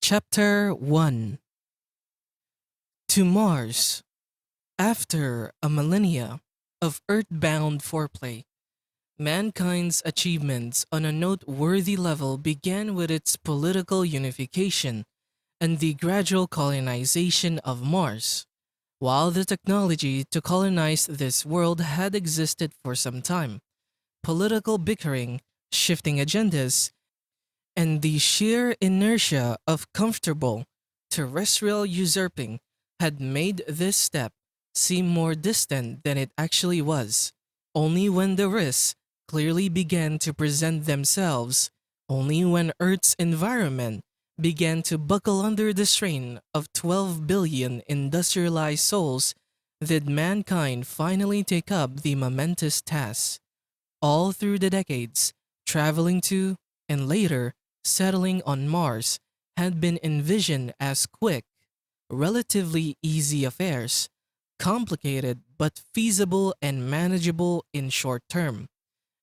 Chapter 1. To Mars. After a millennia of earthbound foreplay, mankind's achievements on a noteworthy level began with its political unification and the gradual colonization of Mars. While the technology to colonize this world had existed for some time, political bickering, shifting agendas, and the sheer inertia of comfortable terrestrial usurping had made this step seem more distant than it actually was. Only when the risks clearly began to present themselves, only when Earth's environment began to buckle under the strain of 12 billion industrialized souls, did mankind finally take up the momentous task. All through the decades, traveling to, and later, settling on Mars had been envisioned as quick, relatively easy affairs, complicated but feasible and manageable in short term.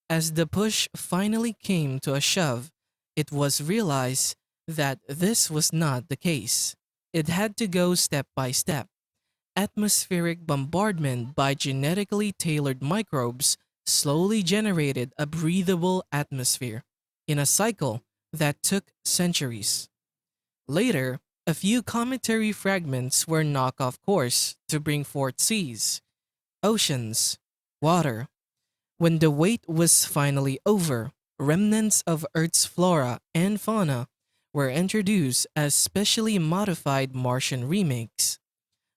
As the push finally came to a shove, it was realized that this was not the case. It had to go step by step. Atmospheric bombardment by genetically tailored microbes slowly generated a breathable atmosphere in a cycle that took centuries. Later, a few cometary fragments were knocked off course to bring forth seas, oceans, water. When the wait was finally over, remnants of Earth's flora and fauna were introduced as specially modified Martian remakes.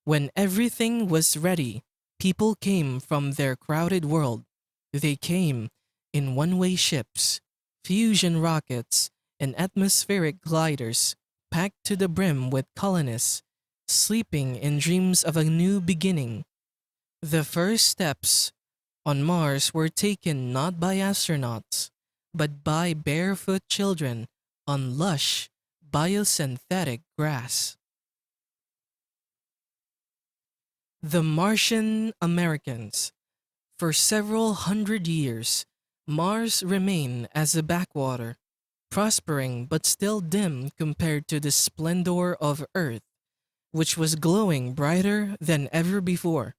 When everything was ready, people came from their crowded world. They came in one-way ships, fusion rockets, and atmospheric gliders packed to the brim with colonists, sleeping in dreams of a new beginning. The first steps on Mars were taken not by astronauts, but by barefoot children on lush, biosynthetic grass. The Martian Americans. For several hundred years, Mars remained as a backwater, prospering but still dim compared to the splendor of Earth, which was glowing brighter than ever before.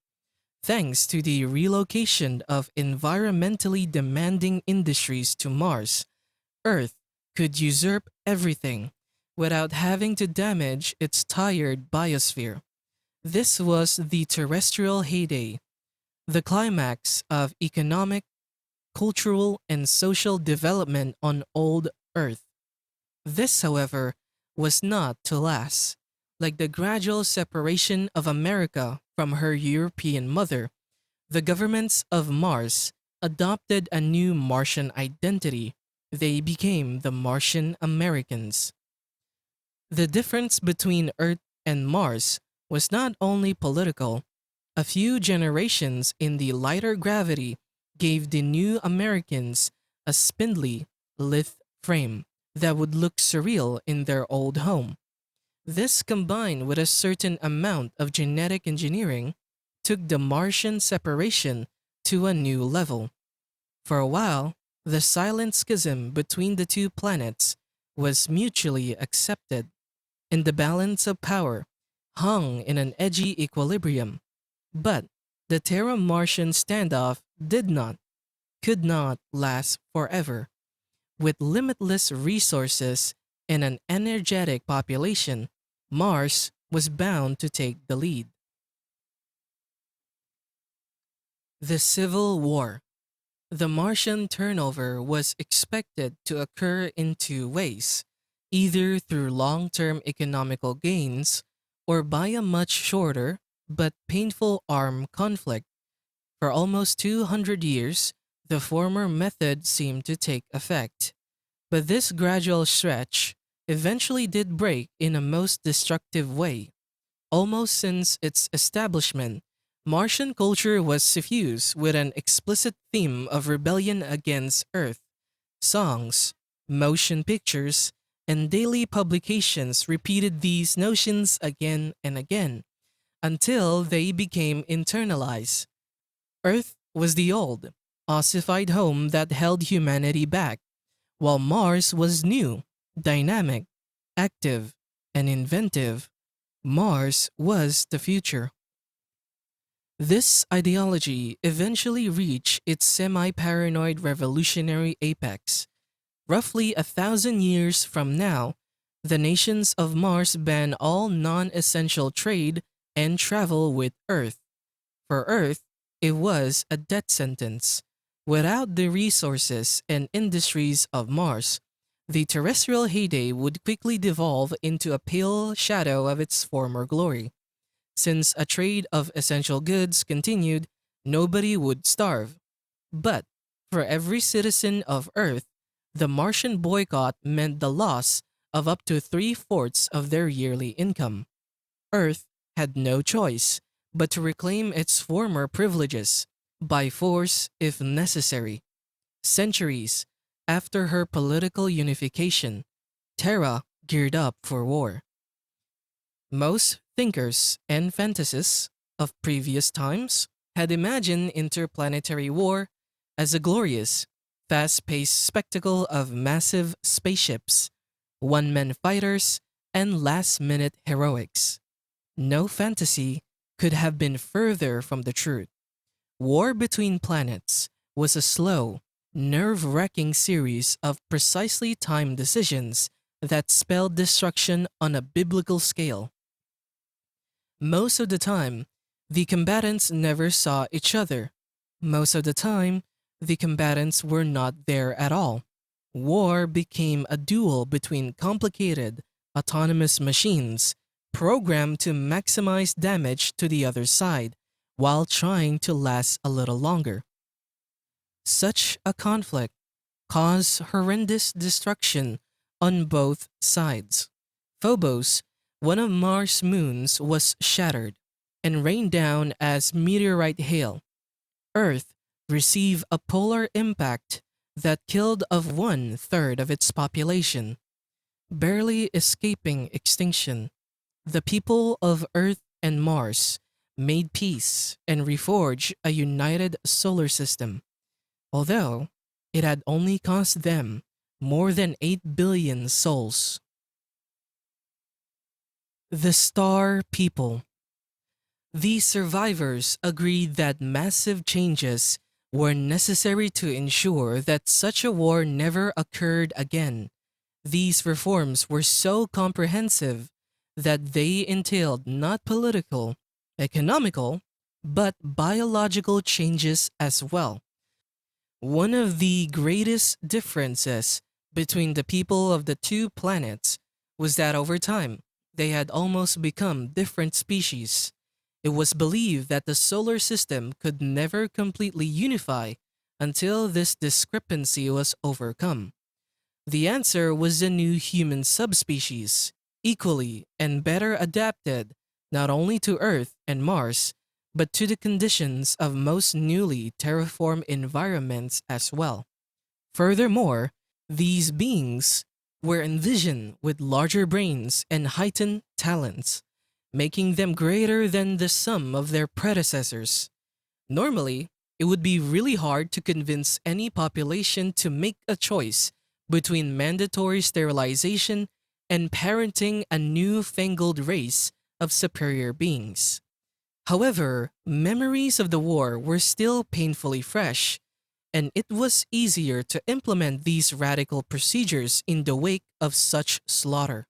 Thanks to the relocation of environmentally demanding industries to Mars, Earth could usurp everything without having to damage its tired biosphere. This was the terrestrial heyday, the climax of economic, cultural, and social development on old Earth. This, however, was not to last. Like the gradual separation of America from her European mother, the governments of Mars adopted a new Martian identity. They became the Martian Americans. The difference between Earth and Mars was not only political. A few generations in the lighter gravity gave the new Americans a spindly, lithe frame that would look surreal in their old home. This, combined with a certain amount of genetic engineering, took the Martian separation to a new level. For a while, the silent schism between the two planets was mutually accepted, and the balance of power hung in an edgy equilibrium. But the Terra-Martian standoff could not last forever. With limitless resources and an energetic population, Mars was bound to take the lead. The Civil War. The Martian turnover was expected to occur in two ways, either through long-term economical gains or by a much shorter but painful armed conflict. For almost 200 years, the former method seemed to take effect. But this gradual stretch eventually did break in a most destructive way. Almost since its establishment, Martian culture was suffused with an explicit theme of rebellion against Earth. Songs, motion pictures, and daily publications repeated these notions again and again until they became internalized. Earth was the old, ossified home that held humanity back, while Mars was new, dynamic, active, and inventive, Mars was the future. This ideology eventually reached its semi paranoid revolutionary apex. Roughly 1,000 years from now, the nations of Mars ban all non essential trade and travel with Earth. For Earth, it was a death sentence. Without the resources and industries of Mars, the terrestrial heyday would quickly devolve into a pale shadow of its former glory. Since a trade of essential goods continued, nobody would starve. But for every citizen of Earth, the Martian boycott meant the loss of up to three-fourths of their yearly income. Earth had no choice but to reclaim its former privileges, by force if necessary. Centuries after her political unification, Terra geared up for war. Most thinkers and fantasists of previous times had imagined interplanetary war as a glorious, fast paced spectacle of massive spaceships, one man fighters, and last minute heroics. No fantasy could have been further from the truth. War between planets was a slow, nerve wracking series of precisely timed decisions that spelled destruction on a biblical scale. Most of the time, the combatants never saw each other. Most of the time, the combatants were not there at all. War became a duel between complicated, autonomous machines programmed to maximize damage to the other side while trying to last a little longer. Such a conflict caused horrendous destruction on both sides. Phobos, one of Mars' moons, was shattered and rained down as meteorite hail. Earth received a polar impact that killed of one-third of its population, barely escaping extinction. The people of Earth and Mars made peace and reforged a united solar system, although it had only cost them more than 8 billion souls. The Star People. These survivors agreed that massive changes were necessary to ensure that such a war never occurred again. These reforms were so comprehensive that they entailed not political, economical, but biological changes as well. One of the greatest differences between the people of the two planets was that over time, they had almost become different species. It was believed that the solar system could never completely unify until this discrepancy was overcome. The answer was a new human subspecies, equally and better adapted not only to Earth and Mars, but to the conditions of most newly terraformed environments as well. Furthermore, these beings were envisioned with larger brains and heightened talents, making them greater than the sum of their predecessors. Normally, it would be really hard to convince any population to make a choice between mandatory sterilization and parenting a new-fangled race of superior beings. However, memories of the war were still painfully fresh, and it was easier to implement these radical procedures in the wake of such slaughter.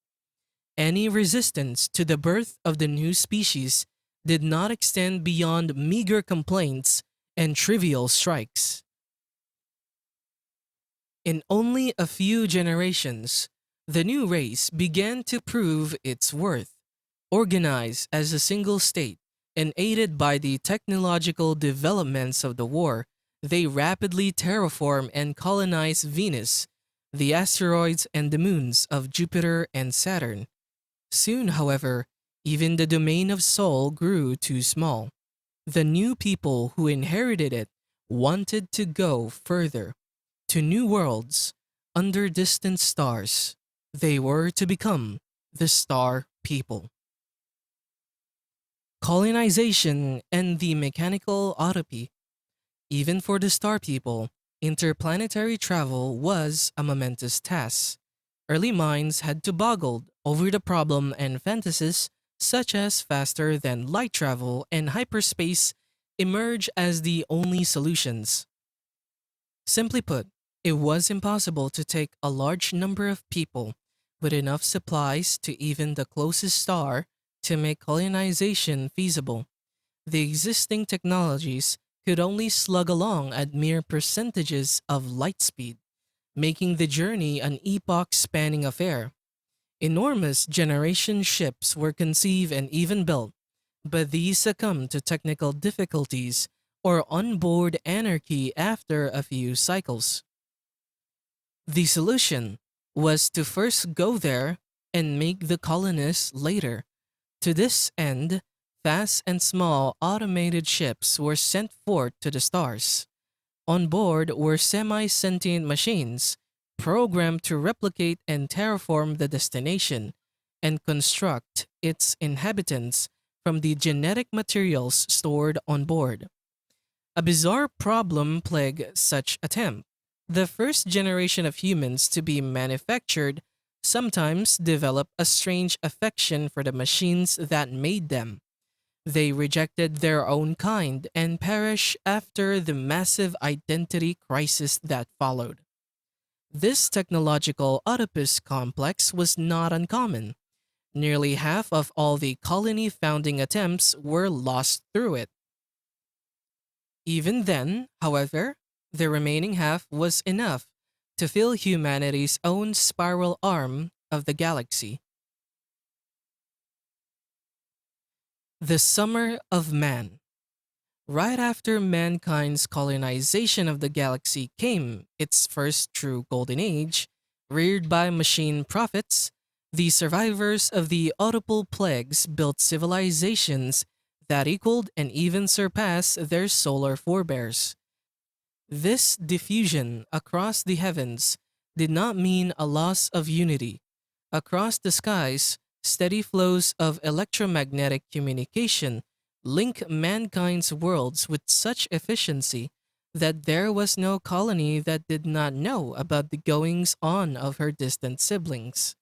Any resistance to the birth of the new species did not extend beyond meager complaints and trivial strikes. In only a few generations, the new race began to prove its worth. Organized as a single state and aided by the technological developments of the war, they rapidly terraformed and colonized Venus, the asteroids and the moons of Jupiter and Saturn. Soon, however, even the domain of Sol grew too small. The new people who inherited it wanted to go further, to new worlds, under distant stars. They were to become the Star People. Colonization and the mechanical utopy. Even for the Star People, interplanetary travel was a momentous task. Early minds had to boggled over the problem and fantasies such as faster than light travel and hyperspace emerge as the only solutions. Simply put, it was impossible to take a large number of people with enough supplies to even the closest star to make colonization feasible. The existing technologies could only slug along at mere percentages of light speed, making the journey an epoch spanning affair. Enormous generation ships were conceived and even built, but these succumbed to technical difficulties or onboard anarchy after a few cycles. The solution was to first go there and make the colonists later. To this end, fast and small automated ships were sent forth to the stars. On board were semi sentient machines programmed to replicate and terraform the destination and construct its inhabitants from the genetic materials stored on board. A bizarre problem plagued such attempt. The first generation of humans to be manufactured sometimes develop a strange affection for the machines that made them. They rejected their own kind and perished after the massive identity crisis that followed. This technological Oedipus complex was not uncommon. Nearly half of all the colony founding attempts were lost through it. Even then, however, the remaining half was enough to fill humanity's own spiral arm of the galaxy. The Summer of Man. Right after mankind's colonization of the galaxy came its first true golden age, reared by machine prophets. The survivors of the Oedipal plagues built civilizations that equaled and even surpassed their solar forebears. This diffusion across the heavens did not mean a loss of unity. Across the skies, steady flows of electromagnetic communication link mankind's worlds with such efficiency that there was no colony that did not know about the goings on of her distant siblings.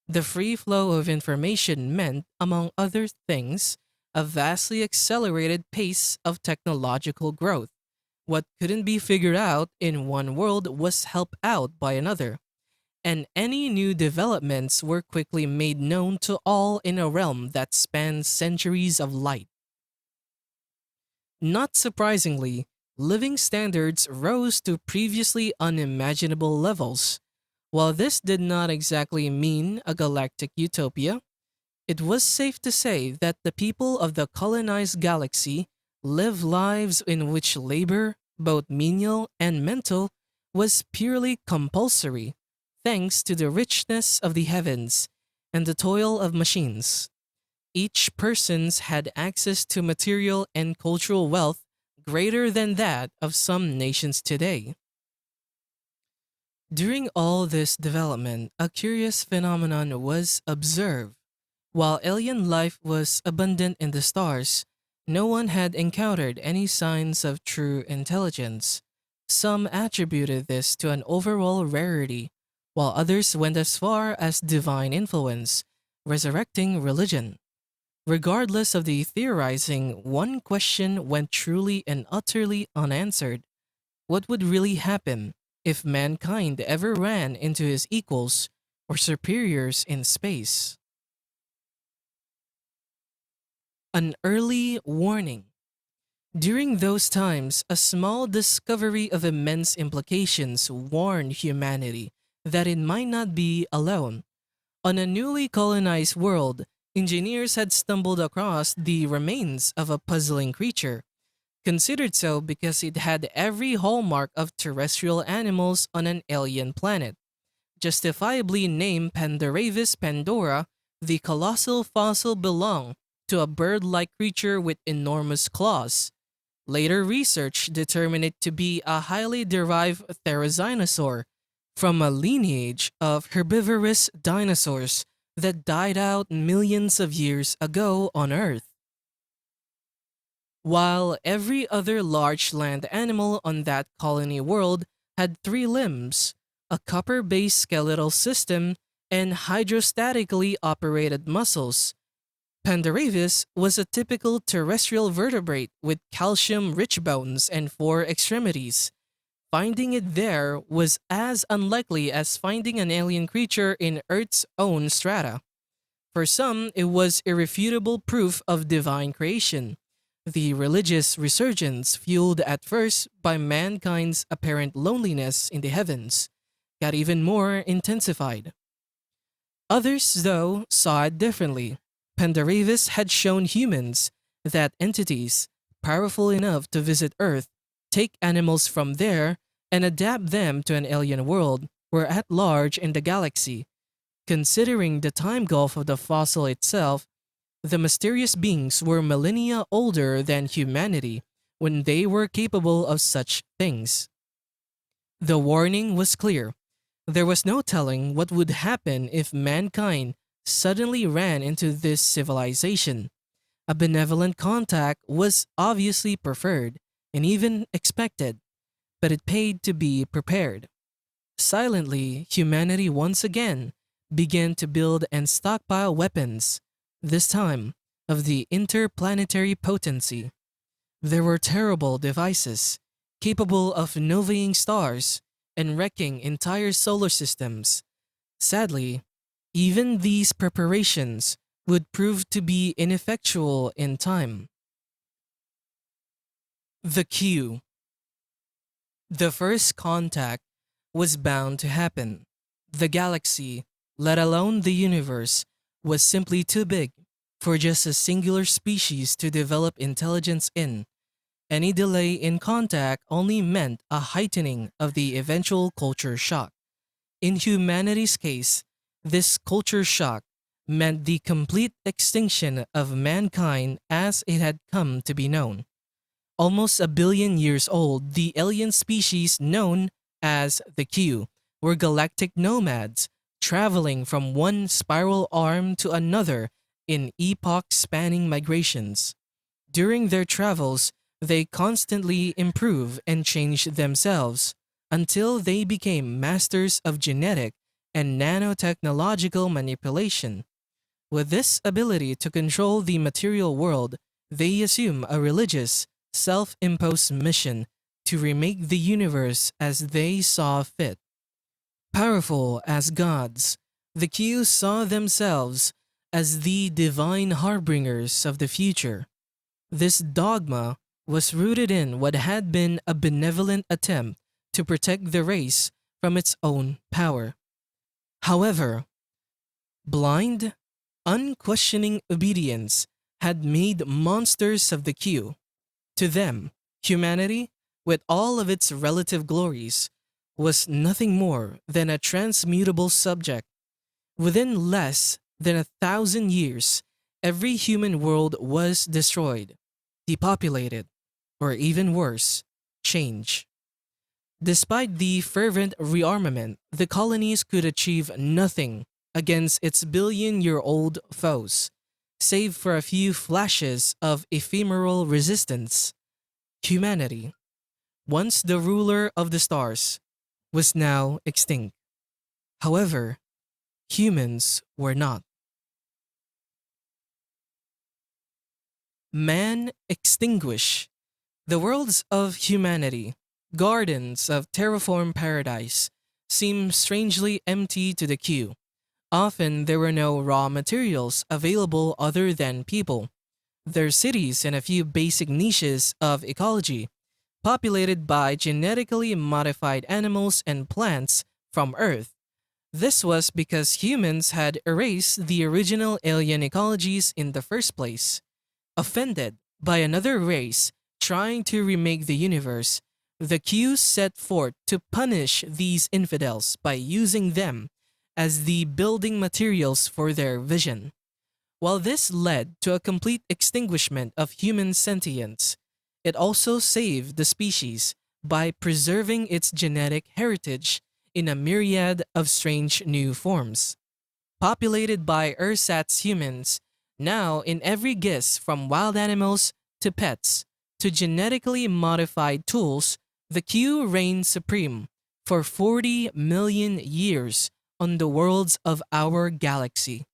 The free flow of information meant, among other things, a vastly accelerated pace of technological growth. What couldn't be figured out in one world was helped out by another, and any new developments were quickly made known to all in a realm that spans centuries of light. Not surprisingly, living standards rose to previously unimaginable levels. While this did not exactly mean a galactic utopia, it was safe to say that the people of the colonized galaxy live lives in which labor, both menial and mental, was purely compulsory, thanks to the richness of the heavens and the toil of machines. Each person's had access to material and cultural wealth greater than that of some nations today. During all this development, a curious phenomenon was observed. While alien life was abundant in the stars, no one had encountered any signs of true intelligence. Some attributed this to an overall rarity, while others went as far as divine influence, resurrecting religion. Regardless of the theorizing, one question went truly and utterly unanswered. What would really happen if mankind ever ran into his equals or superiors in space? An early warning. During those times, a small discovery of immense implications warned humanity that it might not be alone. On a newly colonized world, engineers had stumbled across the remains of a puzzling creature, considered so because it had every hallmark of terrestrial animals on an alien planet. Justifiably named Pandoravis Pandora, the colossal fossil belonged to a bird-like creature with enormous claws. Later research determined it to be a highly derived therizinosaur from a lineage of herbivorous dinosaurs that died out millions of years ago on Earth. While every other large land animal on that colony world had three limbs, a copper-based skeletal system, and hydrostatically operated muscles. Pandaravis was a typical terrestrial vertebrate with calcium-rich bones and four extremities. Finding it there was as unlikely as finding an alien creature in Earth's own strata. For some, it was irrefutable proof of divine creation. The religious resurgence, fueled at first by mankind's apparent loneliness in the heavens, got even more intensified. Others, though, saw it differently. Pandaravis had shown humans that entities, powerful enough to visit Earth, take animals from there, and adapt them to an alien world, were at large in the galaxy. Considering the time gulf of the fossil itself, the mysterious beings were millennia older than humanity when they were capable of such things. The warning was clear. There was no telling what would happen if mankind suddenly ran into this civilization. A benevolent contact was obviously preferred and even expected, but it paid to be prepared. Silently, humanity once again began to build and stockpile weapons, this time of the interplanetary potency. There were terrible devices, capable of novaing stars and wrecking entire solar systems. Sadly, even these preparations would prove to be ineffectual in time. The Q. The first contact was bound to happen. The galaxy, let alone the universe, was simply too big for just a singular species to develop intelligence in. Any delay in contact only meant a heightening of the eventual culture shock. In humanity's case, this culture shock meant the complete extinction of mankind as it had come to be known. Almost a billion years old, the alien species known as the Q were galactic nomads, traveling from one spiral arm to another in epoch-spanning migrations. During their travels, they constantly improve and change themselves until they became masters of genetic and nanotechnological manipulation. With this ability to control the material world, they assume a religious, self-imposed mission to remake the universe as they saw fit. Powerful as gods, the Q saw themselves as the divine harbingers of the future. This dogma was rooted in what had been a benevolent attempt to protect the race from its own power. However, blind, unquestioning obedience had made monsters of the Q. To them, humanity, with all of its relative glories, was nothing more than a transmutable subject. Within less than 1,000 years, every human world was destroyed, depopulated, or even worse, changed. Despite the fervent rearmament, the colonies could achieve nothing against its billion-year-old foes, save for a few flashes of ephemeral resistance. Humanity, once the ruler of the stars, was now extinct. However, humans were not. Man extinguished. The worlds of humanity, gardens of terraform paradise, seemed strangely empty to the Q. Often there were no raw materials available other than people. Their cities and a few basic niches of ecology, populated by genetically modified animals and plants from Earth. This was because humans had erased the original alien ecologies in the first place. Offended by another race trying to remake the universe, the Q set forth to punish these infidels by using them as the building materials for their vision. While this led to a complete extinguishment of human sentience, it also saved the species by preserving its genetic heritage in a myriad of strange new forms. Populated by ersatz humans, now in every guise from wild animals to pets to genetically modified tools, the Q reigned supreme for 40 million years on the worlds of our galaxy.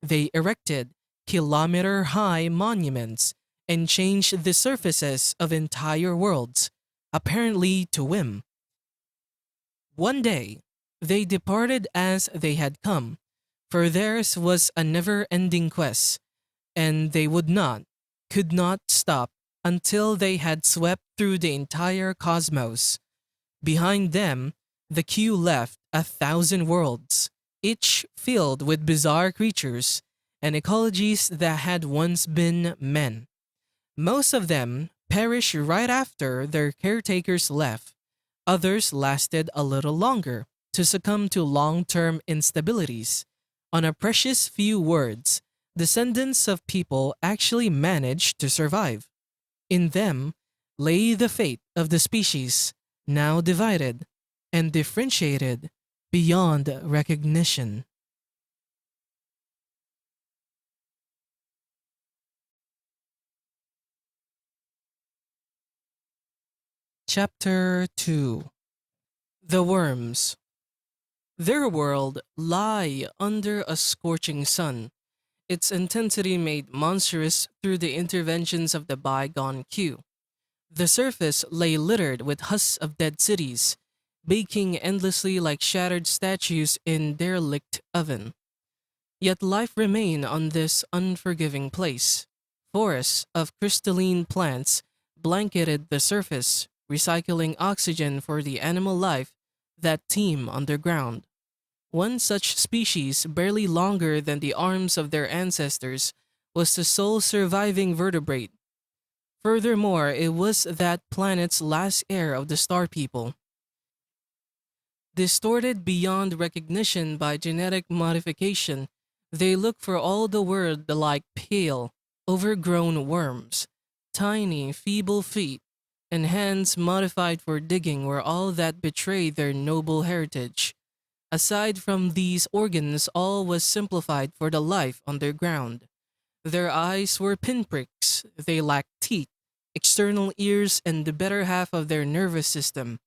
They erected kilometer high monuments and changed the surfaces of entire worlds, apparently to whim. One day, they departed as they had come, for theirs was a never ending quest, and they could not stop until they had swept through the entire cosmos. Behind them, the queue left 1,000 worlds, each filled with bizarre creatures and ecologies that had once been men. Most of them perished right after their caretakers left. Others lasted a little longer to succumb to long term instabilities. On a precious few words, descendants of people actually managed to survive. In them lay the fate of the species, now divided and differentiated beyond recognition. Chapter 2. The Worms. Their world lay under a scorching sun, its intensity made monstrous through the interventions of the bygone queue. The surface lay littered with husks of dead cities, baking endlessly like shattered statues in derelict oven. Yet life remained on this unforgiving place. Forests of crystalline plants blanketed the surface, recycling oxygen for the animal life that teem underground. One such species, barely longer than the arms of their ancestors, was the sole surviving vertebrate. Furthermore, it was that planet's last heir of the star people. Distorted beyond recognition by genetic modification, they look for all the world like pale, overgrown worms. Tiny, feeble feet and hands modified for digging were all that betrayed their noble heritage. Aside from these organs, all was simplified for the life underground. Their eyes were pinpricks, they lacked teeth, external ears, and the better half of their nervous system.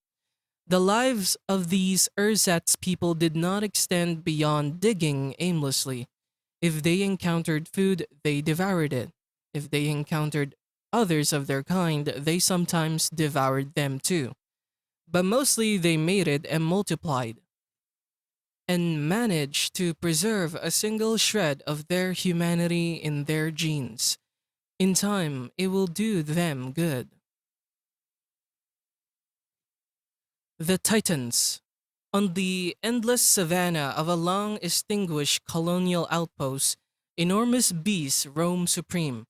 The lives of these ersatz people did not extend beyond digging aimlessly. If they encountered food, they devoured it. If they encountered others of their kind, they sometimes devoured them too. But mostly they mated and multiplied, and managed to preserve a single shred of their humanity in their genes. In time, it will do them good. The Titans. On the endless savanna of a long extinguished colonial outpost, enormous beasts roam supreme.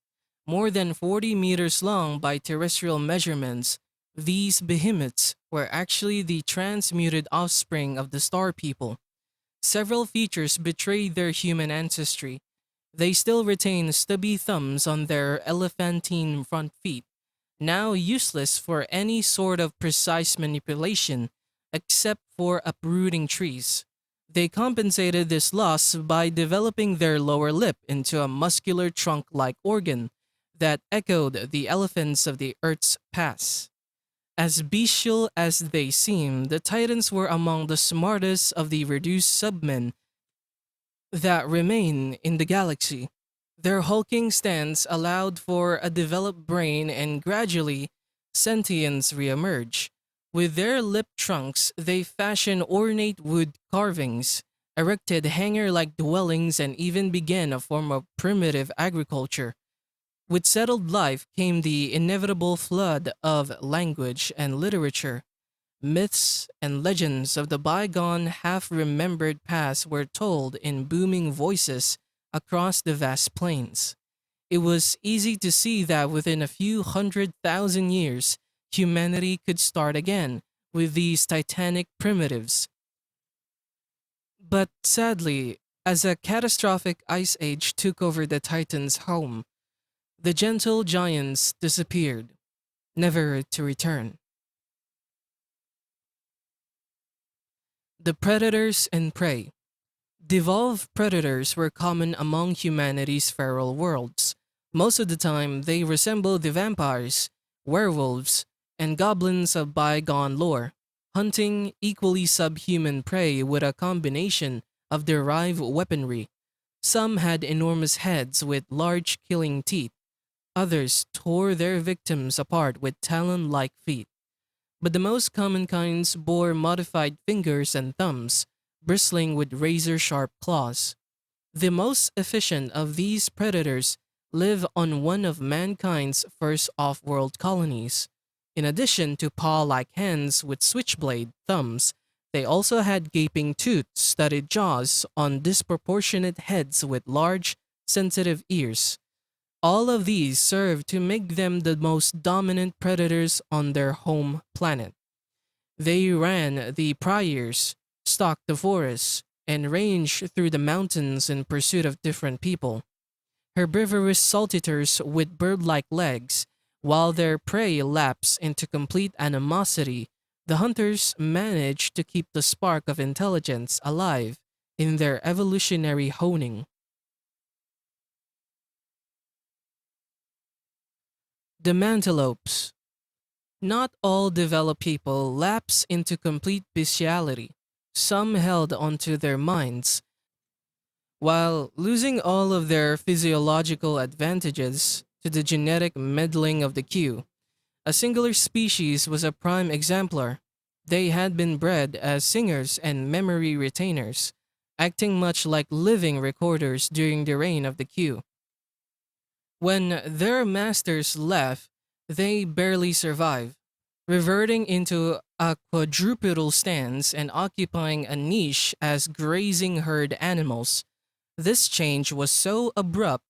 More than 40 meters long by terrestrial measurements, these behemoths were actually the transmuted offspring of the star people. Several features betray their human ancestry. They still retain stubby thumbs on their elephantine front feet, now useless for any sort of precise manipulation, except for uprooting trees. They compensated this loss by developing their lower lip into a muscular trunk-like organ that echoed the elephants of the Earth's past. As bestial as they seemed, the Titans were among the smartest of the reduced submen that remain in the galaxy. Their hulking stance allowed for a developed brain, and gradually, sentience reemerged. With their lip trunks, they fashioned ornate wood carvings, erected hangar-like dwellings, and even began a form of primitive agriculture. With settled life came the inevitable flood of language and literature. Myths and legends of the bygone, half-remembered past were told in booming voices across the vast plains. It was easy to see that within a few 100,000 years, humanity could start again with these titanic primitives. But sadly, as a catastrophic ice age took over the Titans' home, the gentle giants disappeared, never to return. The predators and prey. Devolved predators were common among humanity's feral worlds. Most of the time, they resembled the vampires, werewolves, and goblins of bygone lore, hunting equally subhuman prey with a combination of derived weaponry. Some had enormous heads with large killing teeth. Others tore their victims apart with talon like feet. But the most common kinds bore modified fingers and thumbs, bristling with razor sharp claws. The most efficient of these predators live on one of mankind's first off world colonies. In addition to paw like hands with switchblade thumbs, they also had gaping tooth studded jaws on disproportionate heads with large, sensitive ears. All of these serve to make them the most dominant predators on their home planet. They ran the prairies, stalked the forests, and ranged through the mountains in pursuit of different people. Herbivorous saltitors with bird like legs, while their prey lapsed into complete animosity, the hunters managed to keep the spark of intelligence alive in their evolutionary honing. The mantelopes. Not all developed people lapse into complete bestiality. Some held onto their minds, while losing all of their physiological advantages to the genetic meddling of the queue. A singular species was a prime exemplar. They had been bred as singers and memory retainers, acting much like living recorders during the reign of the queue. When their masters left, they barely survived, reverting into a quadrupedal stance and occupying a niche as grazing herd animals. This change was so abrupt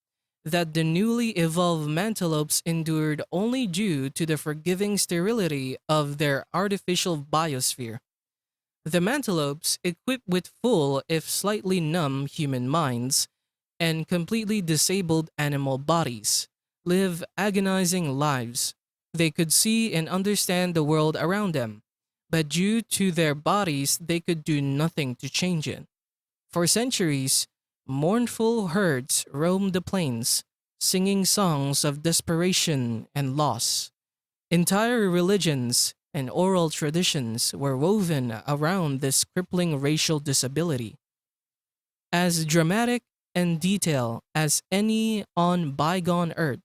that the newly evolved mantelopes endured only due to the forgiving sterility of their artificial biosphere. The mantelopes, equipped with full, if slightly numb, human minds and completely disabled animal bodies, live agonizing lives. They could see and understand the world around them, but due to their bodies, they could do nothing to change it. For centuries, mournful herds roamed the plains, singing songs of desperation and loss. Entire religions and oral traditions were woven around this crippling racial disability. As dramatic and detailed as any on bygone Earth,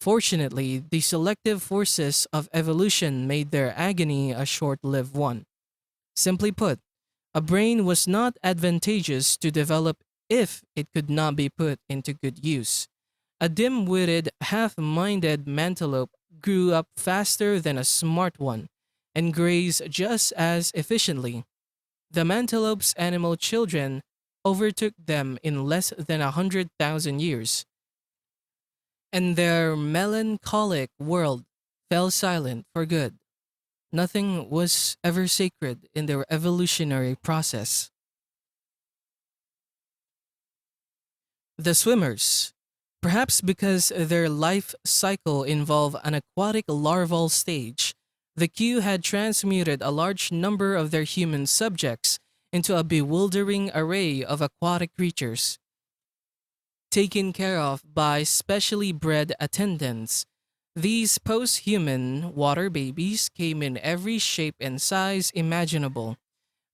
fortunately, the selective forces of evolution made their agony a short lived one. Simply put, a brain was not advantageous to develop if it could not be put into good use. A dim witted, half minded mantelope grew up faster than a smart one and grazed just as efficiently. The mantelope's animal children overtook them in less than 100,000 years, and their melancholic world fell silent for good. Nothing was ever sacred in their evolutionary process. The swimmers, perhaps because their life cycle involved an aquatic larval stage, the queue had transmuted a large number of their human subjects into a bewildering array of aquatic creatures, taken care of by specially bred attendants. These post human water babies came in every shape and size imaginable.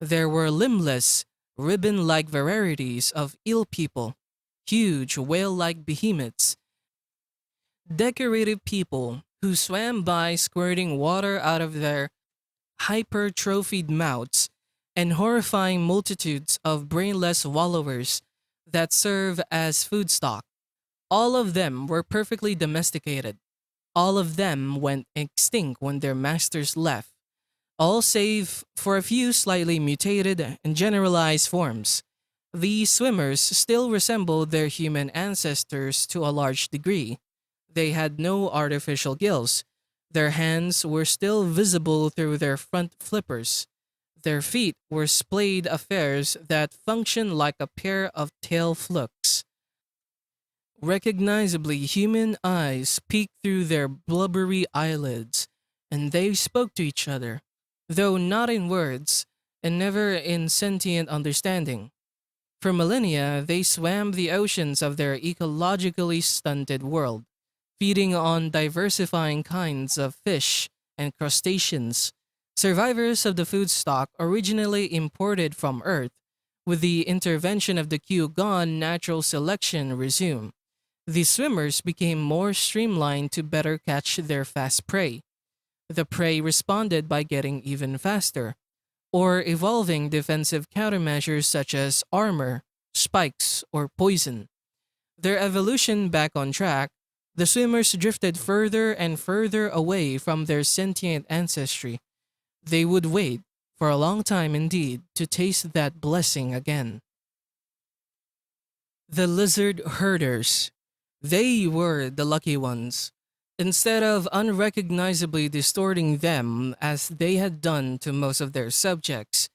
There were limbless, ribbon like varieties of eel people, huge whale like behemoths, decorative people who swam by squirting water out of their hypertrophied mouths, and horrifying multitudes of brainless wallowers that serve as food stock. All of them were perfectly domesticated. All of them went extinct when their masters left, all save for a few slightly mutated and generalized forms. These swimmers still resembled their human ancestors to a large degree. They had no artificial gills. Their hands were still visible through their front flippers. Their feet were splayed affairs that functioned like a pair of tail flukes. Recognizably human eyes peeked through their blubbery eyelids, and they spoke to each other, though not in words, and never in sentient understanding. For millennia, they swam the oceans of their ecologically stunted world, feeding on diversifying kinds of fish and crustaceans, survivors of the food stock originally imported from Earth, With the intervention of the queue gone, natural selection resumed. The swimmers became more streamlined to better catch their fast prey. The prey responded by getting even faster, or evolving defensive countermeasures such as armor, spikes, or poison. Their evolution back on track, the swimmers drifted further and further away from their sentient ancestry. They would wait, for a long time indeed, to taste that blessing again. The lizard herders. They were the lucky ones. Instead of unrecognizably distorting them as they had done to most of their subjects,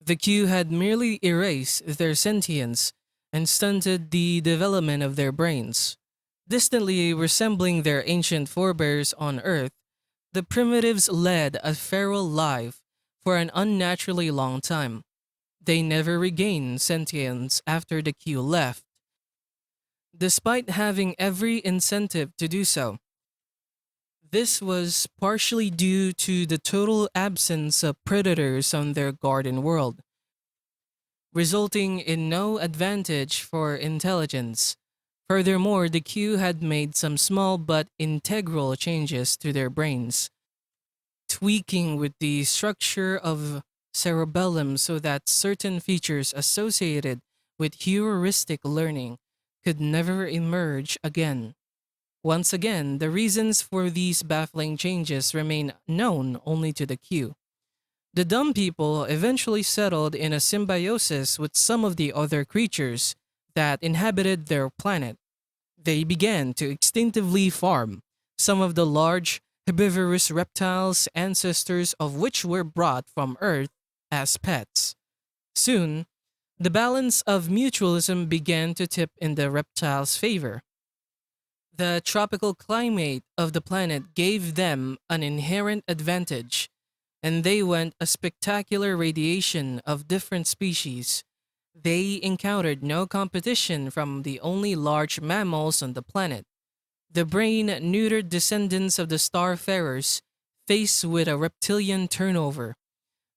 the Q had merely erased their sentience and stunted the development of their brains. Distantly resembling their ancient forebears on Earth, the primitives led a feral life for an unnaturally long time. They never regained sentience after the Q left, despite having every incentive to do so. This was partially due to the total absence of predators on their garden world, resulting in no advantage for intelligence. Furthermore, the Q had made some small but integral changes to their brains, tweaking with the structure of cerebellum so that certain features associated with heuristic learning could never emerge again. Once again, the reasons for these baffling changes remain known only to the Q. The dumb people eventually settled in a symbiosis with some of the other creatures that inhabited their planet. They began to instinctively farm some of the large herbivorous reptiles, ancestors of which were brought from Earth as pets. Soon, the balance of mutualism began to tip in the reptiles' favor. The tropical climate of the planet gave them an inherent advantage, and they went a spectacular radiation of different species. They encountered no competition from the only large mammals on the planet. The brain neutered descendants of the starfarers faced with a reptilian turnover.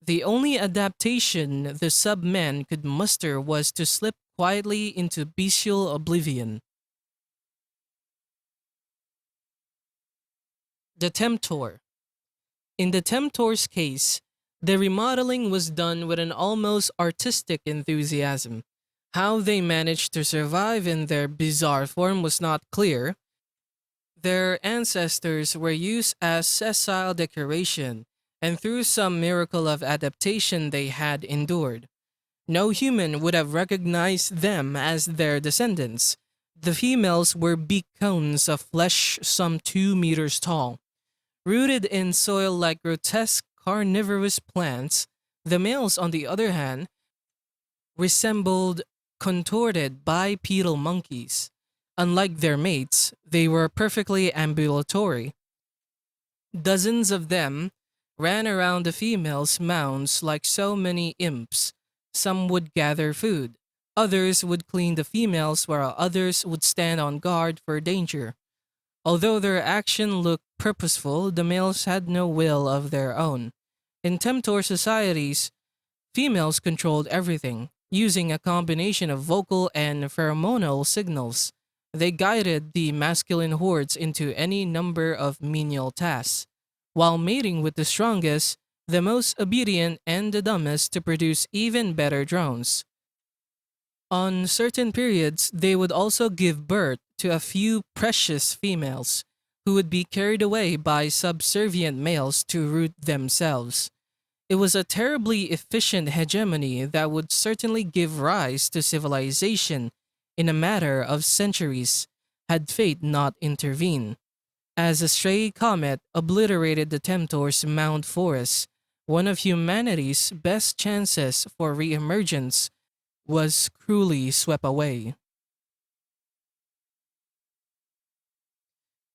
The only adaptation the submen could muster was to slip quietly into bestial oblivion. The Temptor. In the Temptor's case, the remodeling was done with an almost artistic enthusiasm. How they managed to survive in their bizarre form was not clear. Their ancestors were used as sessile decoration, and through some miracle of adaptation they had endured. No human would have recognized them as their descendants. The females were beak cones of flesh some 2 meters tall. Rooted in soil like grotesque carnivorous plants, the males, on the other hand, resembled contorted bipedal monkeys. Unlike their mates, they were perfectly ambulatory. Dozens of them ran around the females' mounds like so many imps. Some would gather food, others would clean the females, while others would stand on guard for danger. Although their action looked purposeful, the males had no will of their own. In Temptor societies, females controlled everything, using a combination of vocal and pheromonal signals. They guided the masculine hordes into any number of menial tasks, while mating with the strongest, the most obedient, and the dumbest to produce even better drones. On certain periods, they would also give birth to a few precious females, who would be carried away by subservient males to root themselves. It was a terribly efficient hegemony that would certainly give rise to civilization in a matter of centuries, had fate not intervened. As a stray comet obliterated the Temptor's mound forests, one of humanity's best chances for re-emergence was cruelly swept away.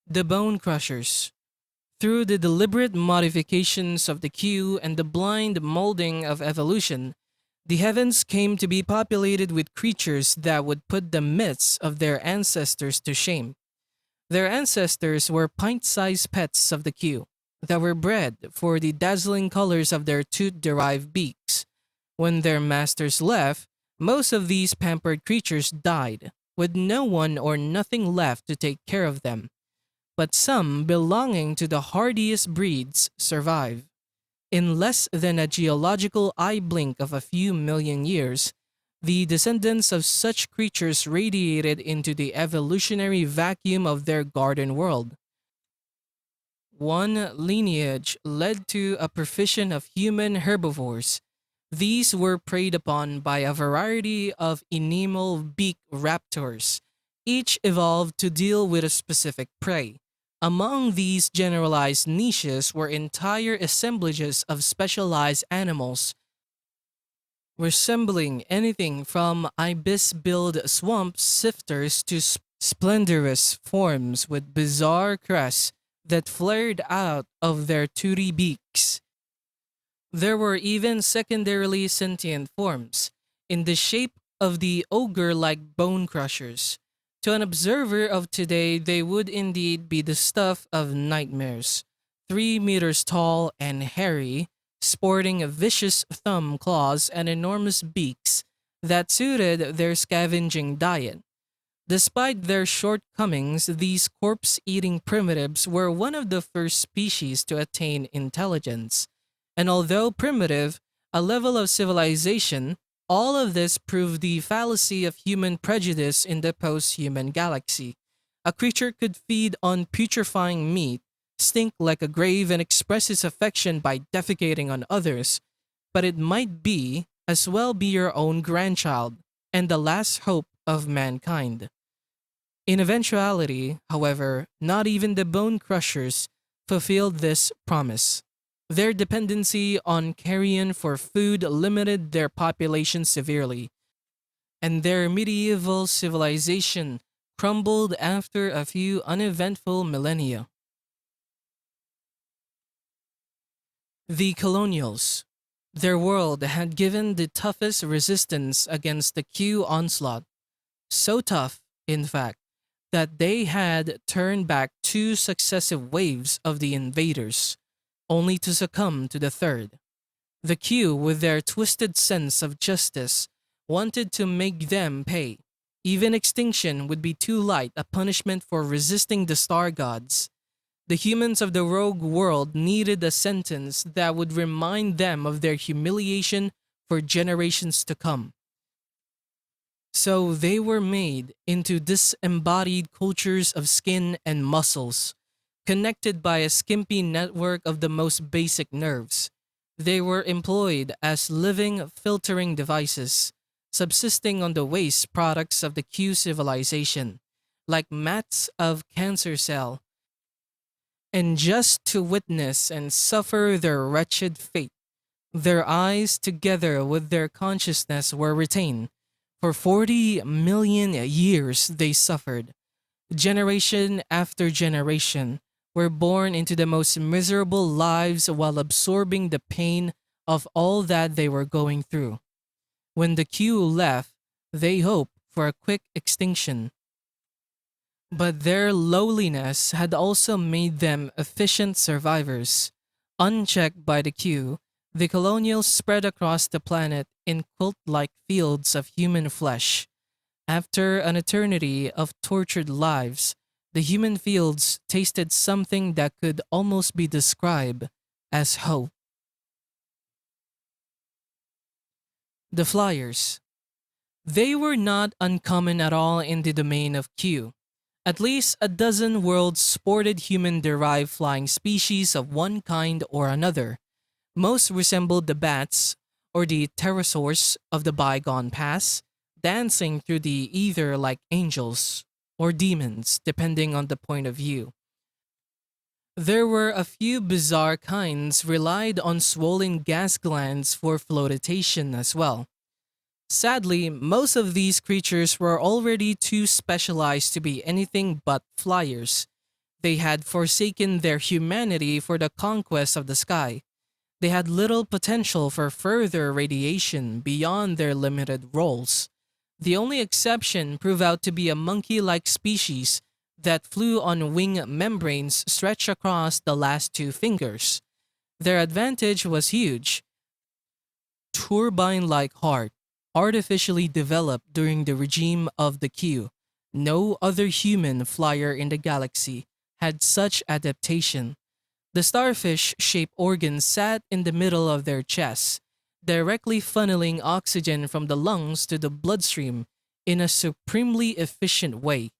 The Bone Crushers. Through the deliberate modifications of the Q and the blind molding of evolution, the heavens came to be populated with creatures that would put the myths of their ancestors to shame. Their ancestors were pint-sized pets of the Q that were bred for the dazzling colors of their tooth-derived beaks. When their masters left, Most of these pampered creatures died, with no one or nothing left to take care of them, but some belonging to the hardiest breeds survive. In less than a geological eye blink of a few million years, the descendants of such creatures radiated into the evolutionary vacuum of their garden world. One lineage led to a profusion of human herbivores. These were preyed upon by a variety of enamel beak raptors, each evolved to deal with a specific prey. Among these generalized niches were entire assemblages of specialized animals, resembling anything from ibis-billed swamp sifters to splendorous forms with bizarre crests that flared out of their toothy beaks. There were even secondarily sentient forms, in the shape of the ogre-like bone crushers. To an observer of today, they would indeed be the stuff of nightmares. 3 meters tall and hairy, sporting vicious thumb claws and enormous beaks that suited their scavenging diet. Despite their shortcomings, these corpse eating primitives were one of the first species to attain intelligence. And although primitive, a level of civilization, all of this proved the fallacy of human prejudice in the post human galaxy. A creature could feed on putrefying meat, stink like a grave, and express its affection by defecating on others, but it might be, as well be your own grandchild, and the last hope of mankind. In eventuality, however, not even the bone crushers fulfilled this promise. Their dependency on carrion for food limited their population severely, and their medieval civilization crumbled after a few uneventful millennia. The colonials. Their world had given the toughest resistance against the Q onslaught. So tough, in fact, that they had turned back 2 successive waves of the invaders, only to succumb to the third. The Q, with their twisted sense of justice, wanted to make them pay. Even extinction would be too light a punishment for resisting the star gods. The humans of the rogue world needed a sentence that would remind them of their humiliation for generations to come. So they were made into disembodied cultures of skin and muscles, connected by a skimpy network of the most basic nerves. They were employed as living filtering devices, subsisting on the waste products of the Q civilization, like mats of cancer cell, and just to witness and suffer their wretched fate. Their eyes, together with their consciousness, were retained. For 40 million years they suffered. Generation after generation were born into the most miserable lives while absorbing the pain of all that they were going through. When the Q left, they hoped for a quick extinction. But their lowliness had also made them efficient survivors. Unchecked by the Q, the colonials spread across the planet in cult-like fields of human flesh. After an eternity of tortured lives, the human fields tasted something that could almost be described as hope. The Flyers. They were not uncommon at all in the domain of Q. At least a dozen worlds sported human-derived flying species of one kind or another. Most resembled the bats or the pterosaurs of the bygone past, dancing through the ether like angels or demons, depending on the point of view. There were a few bizarre kinds relied on swollen gas glands for flotation as well. Sadly, most of these creatures were already too specialized to be anything but flyers. They had forsaken their humanity for the conquest of the sky. They had little potential for further radiation beyond their limited roles. The only exception proved out to be a monkey-like species that flew on wing membranes stretched across the last 2 fingers. Their advantage was huge. Turbine-like heart, artificially developed during the regime of the Q. No other human flyer in the galaxy had such adaptation. The starfish shaped organs sat in the middle of their chests, directly funneling oxygen from the lungs to the bloodstream in a supremely efficient way.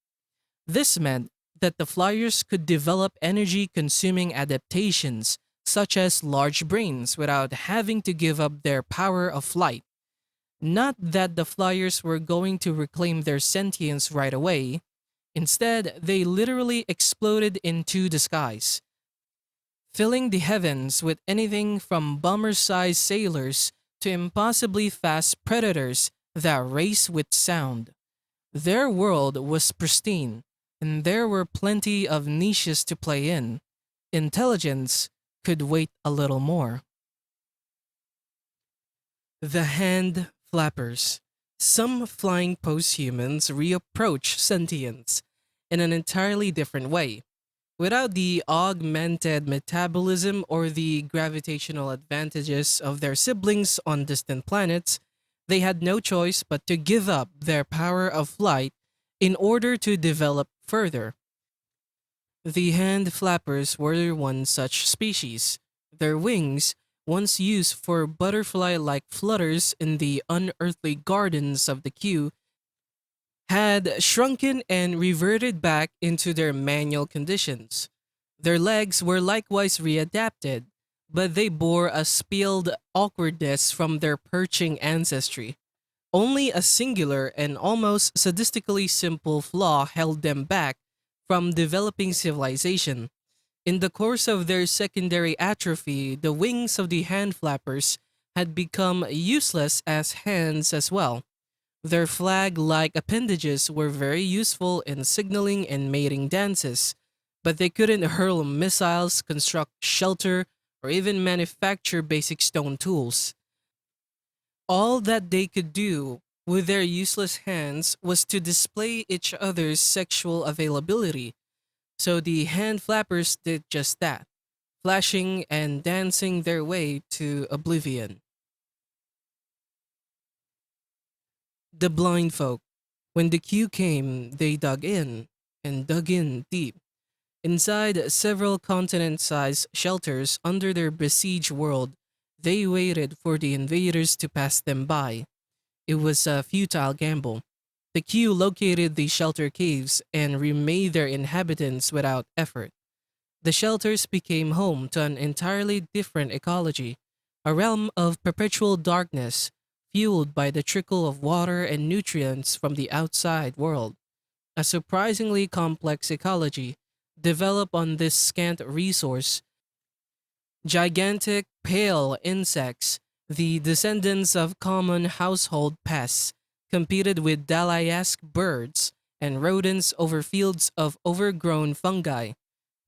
This meant that the flyers could develop energy consuming adaptations, such as large brains, without having to give up their power of flight. Not that the flyers were going to reclaim their sentience right away. Instead, they literally exploded into the skies, filling the heavens with anything from bomber sized sailors to impossibly fast predators that race with sound. Their world was pristine, and there were plenty of niches to play in. Intelligence could wait a little more. The hand flappers. Some flying posthumans reapproach sentience in an entirely different way. Without the augmented metabolism or the gravitational advantages of their siblings on distant planets, they had no choice but to give up their power of flight in order to develop further. The hand flappers were one such species. Their wings, once used for butterfly like flutters in the unearthly gardens of the Q, had shrunken and reverted back into their manual conditions. Their legs were likewise readapted, but they bore a spilled awkwardness from their perching ancestry. Only a singular and almost sadistically simple flaw held them back from developing civilization. In the course of their secondary atrophy, the wings of the hand flappers had become useless as hands as well. Their flag like appendages were very useful in signaling and mating dances, but they couldn't hurl missiles, construct shelter, or even manufacture basic stone tools. All that they could do with their useless hands was to display each other's sexual availability, so the hand flappers did just that, flashing and dancing their way to oblivion. The blind folk. When the queue came, they dug in, and dug in deep. Inside several continent sized shelters under their besieged world, they waited for the invaders to pass them by. It was a futile gamble. The queue located the shelter caves and remade their inhabitants without effort. The shelters became home to an entirely different ecology, a realm of perpetual darkness, fueled by the trickle of water and nutrients from the outside world. A surprisingly complex ecology developed on this scant resource. Gigantic, pale insects, the descendants of common household pests, competed with dahlia-esque birds and rodents over fields of overgrown fungi.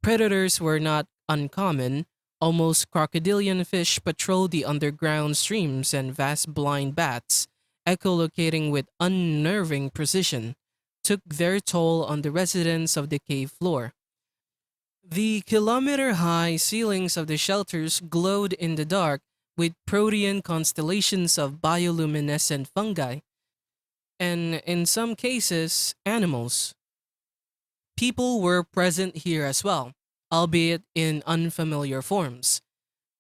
Predators were not uncommon. Almost crocodilian fish patrolled the underground streams, and vast blind bats, echolocating with unnerving precision, took their toll on the residents of the cave floor. The kilometer high ceilings of the shelters glowed in the dark with protean constellations of bioluminescent fungi, and in some cases, animals. People were present here as well, albeit in unfamiliar forms.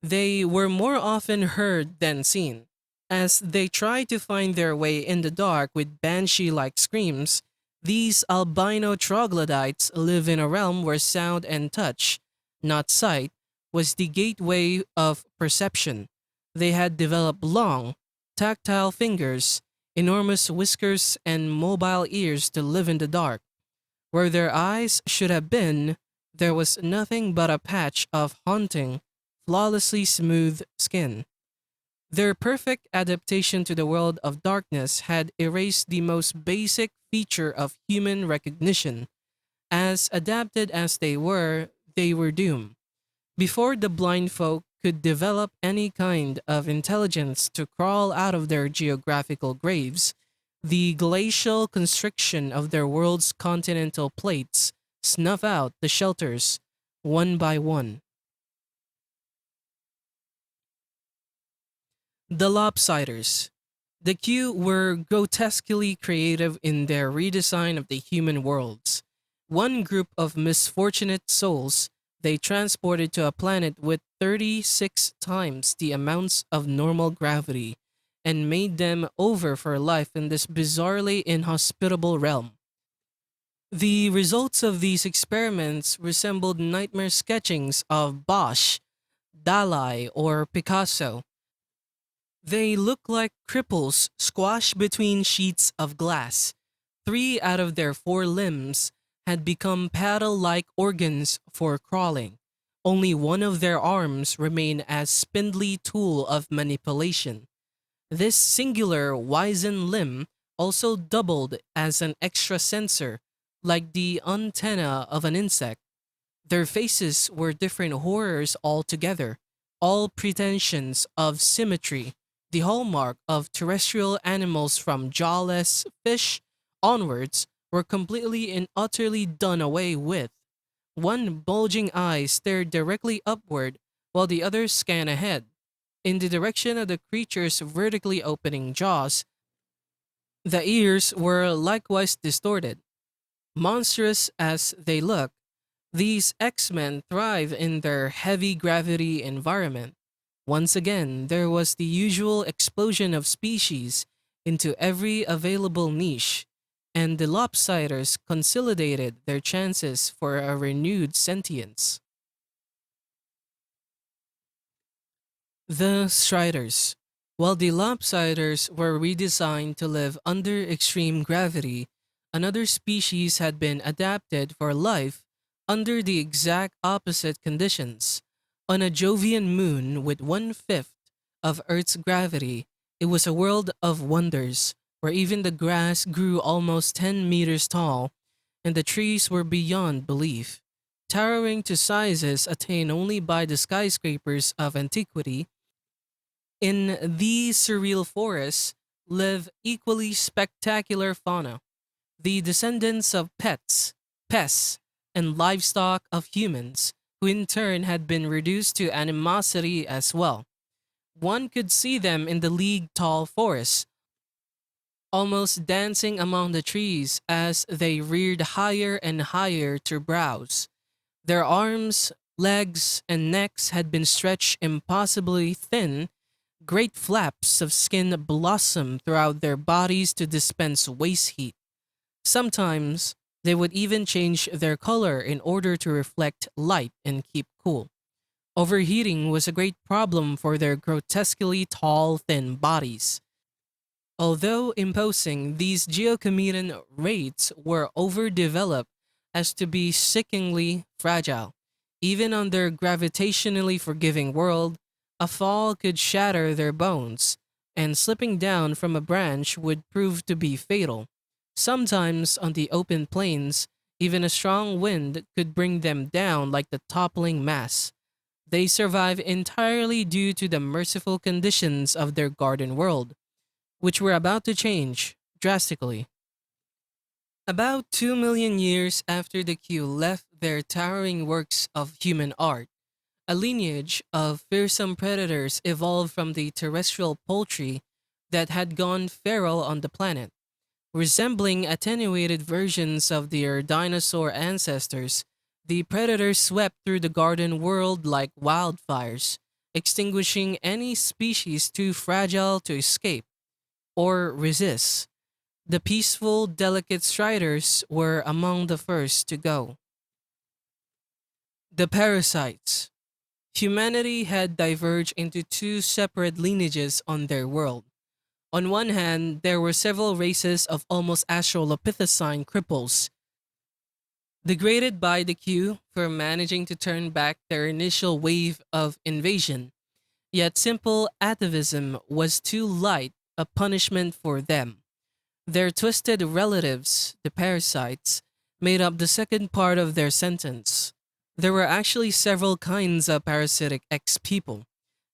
They were more often heard than seen. As they tried to find their way in the dark with banshee like screams, these albino troglodytes live in a realm where sound and touch, not sight, was the gateway of perception. They had developed long, tactile fingers, enormous whiskers, and mobile ears to live in the dark. Where their eyes should have been, there was nothing but a patch of haunting, flawlessly smooth skin. Their perfect adaptation to the world of darkness had erased the most basic feature of human recognition. As adapted as they were doomed. Before the blind folk could develop any kind of intelligence to crawl out of their geographical graves, the glacial constriction of their world's continental plates snuff out the shelters one by one. The Lopsiders. The Q were grotesquely creative in their redesign of the human worlds. One group of misfortunate souls they transported to a planet with 36 times the amounts of normal gravity and made them over for life in this bizarrely inhospitable realm. The results of these experiments resembled nightmare sketchings of Bosch, Dalai, or Picasso. They look like cripples squashed between sheets of glass. Three out of their four limbs had become paddle like organs for crawling. Only one of their arms remained as spindly tool of manipulation. This singular wizened limb also doubled as an extra sensor, like the antenna of an insect. Their faces were different horrors altogether, all pretensions of symmetry, the hallmark of terrestrial animals from jawless fish onwards, were completely and utterly done away with. One bulging eye stared directly upward, while the other scanned ahead. In the direction of the creature's vertically opening jaws, the ears were likewise distorted. Monstrous as they look, these X-Men thrive in their heavy gravity environment. Once again, there was the usual explosion of species into every available niche, and the Lopsiders consolidated their chances for a renewed sentience. The Striders. While the Lopsiders were redesigned to live under extreme gravity, another species had been adapted for life under the exact opposite conditions. On a Jovian moon with one-fifth of Earth's gravity, it was a world of wonders, where even the grass grew almost 10 meters tall, and the trees were beyond belief. Towering to sizes attained only by the skyscrapers of antiquity, in these surreal forests live equally spectacular fauna, the descendants of pets, pests, and livestock of humans, who in turn had been reduced to animosity as well. One could see them in the league tall forests, almost dancing among the trees as they reared higher and higher to browse. Their arms, legs, and necks had been stretched impossibly thin. Great flaps of skin blossomed throughout their bodies to dispense waste heat. Sometimes they would even change their color in order to reflect light and keep cool. Overheating was a great problem for their grotesquely tall, thin bodies. Although imposing, these geocometan rates were overdeveloped as to be sickeningly fragile. Even on their gravitationally forgiving world, a fall could shatter their bones, and slipping down from a branch would prove to be fatal. Sometimes on the open plains, even a strong wind could bring them down like the toppling mass. They survive entirely due to the merciful conditions of their garden world, which were about to change drastically. About 2 million years after the Q left their towering works of human art, a lineage of fearsome predators evolved from the terrestrial poultry that had gone feral on the planet. Resembling attenuated versions of their dinosaur ancestors, the predators swept through the garden world like wildfires, extinguishing any species too fragile to escape or resist. The peaceful, delicate striders were among the first to go. The parasites. Humanity had diverged into two separate lineages on their world. On one hand, there were several races of almost Australopithecine cripples, degraded by the Q for managing to turn back their initial wave of invasion. Yet simple atavism was too light a punishment for them. Their twisted relatives, the parasites, made up the second part of their sentence. There were actually several kinds of parasitic X people,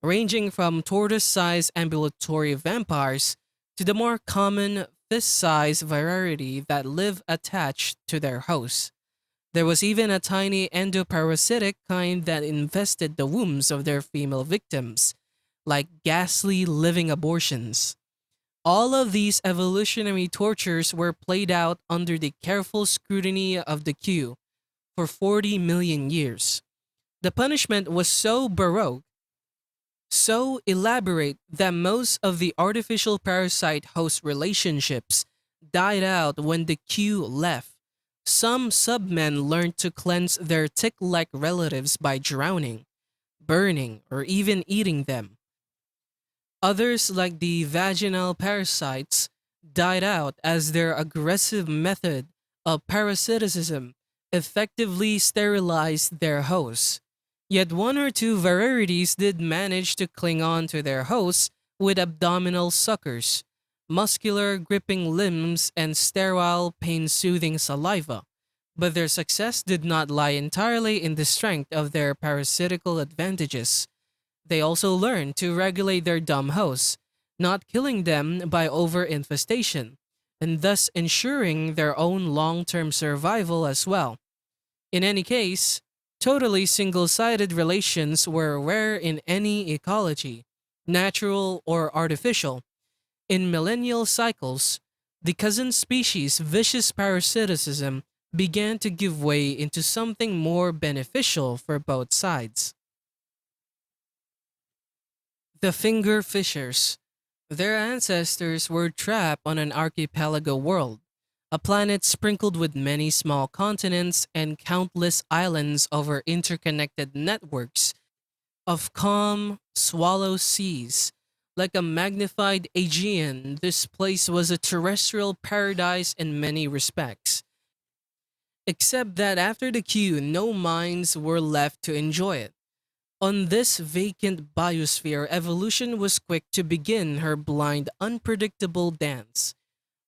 ranging from tortoise-sized ambulatory vampires to the more common fist-sized variety that live attached to their hosts. There was even a tiny endoparasitic kind that infested the wombs of their female victims, like ghastly living abortions. All of these evolutionary tortures were played out under the careful scrutiny of the Q for 40 million years. The punishment was so baroque, so elaborate that most of the artificial parasite host relationships died out when the Q left. Some submen learned to cleanse their tick like relatives by drowning, burning, or even eating them. Others, like the vaginal parasites, died out as their aggressive method of parasitism effectively sterilized their hosts. Yet one or two varieties did manage to cling on to their hosts with abdominal suckers, muscular gripping limbs, and sterile pain soothing saliva. But their success did not lie entirely in the strength of their parasitical advantages. They also learn to regulate their dumb hosts, not killing them by overinfestation, and thus ensuring their own long term survival as well. In any case, totally single sided relations were rare in any ecology, natural or artificial. In millennial cycles, the cousin species' vicious parasitism began to give way into something more beneficial for both sides. The finger fishers. Their ancestors were trapped on an archipelago world, a planet sprinkled with many small continents and countless islands over interconnected networks of calm, swallow seas. Like a magnified Aegean, this place was a terrestrial paradise in many respects. Except that after the queue, no minds were left to enjoy it. On this vacant biosphere, evolution was quick to begin her blind, unpredictable dance.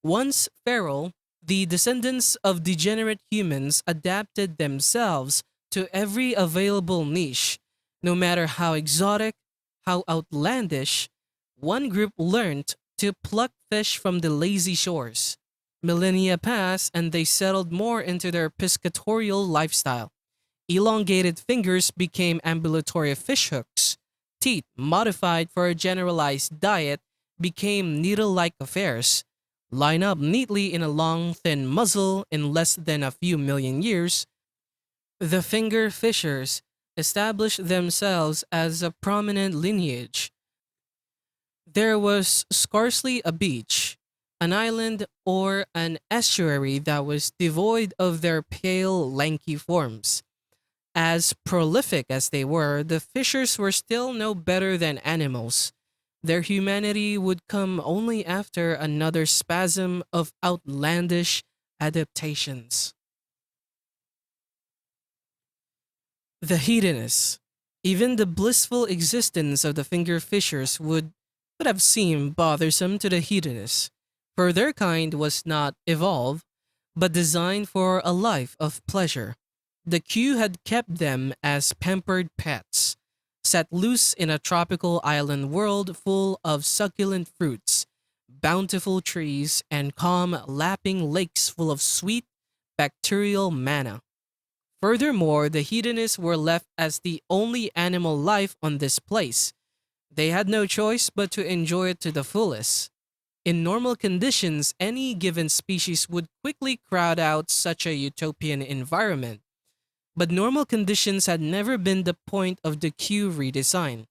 Once feral, the descendants of degenerate humans adapted themselves to every available niche, no matter how exotic, how outlandish. One group learned to pluck fish from the lazy shores. Millennia passed and they settled more into their piscatorial lifestyle. Elongated fingers became ambulatory fishhooks. Teeth, modified for a generalized diet, became needle like affairs. Line up neatly in a long, thin muzzle in less than a few million years, the finger fishers established themselves as a prominent lineage. There was scarcely a beach, an island, or an estuary that was devoid of their pale, lanky forms. As prolific as they were, the fishers were still no better than animals. Their humanity would come only after another spasm of outlandish adaptations. The hedonists. Even the blissful existence of the finger fishers would have seemed bothersome to the hedonists, for their kind was not evolved, but designed for a life of pleasure. The queue had kept them as pampered pets, set loose in a tropical island world full of succulent fruits, bountiful trees, and calm, lapping lakes full of sweet, bacterial manna. Furthermore, the hedonists were left as the only animal life on this place. They had no choice but to enjoy it to the fullest. In normal conditions, any given species would quickly crowd out such a utopian environment. But normal conditions had never been the point of the Q redesign.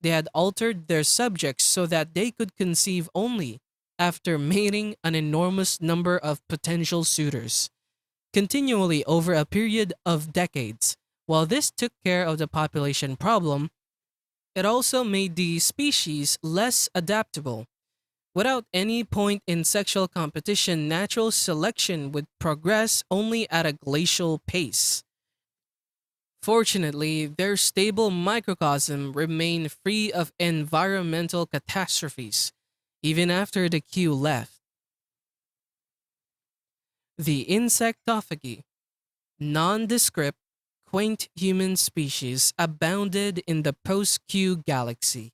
They had altered their subjects so that they could conceive only after mating an enormous number of potential suitors, continually over a period of decades. While this took care of the population problem, it also made the species less adaptable. Without any point in sexual competition, natural selection would progress only at a glacial pace. Fortunately, their stable microcosm remained free of environmental catastrophes, even after the Q left. The insectophagy, nondescript, quaint human species abounded in the post Q galaxy.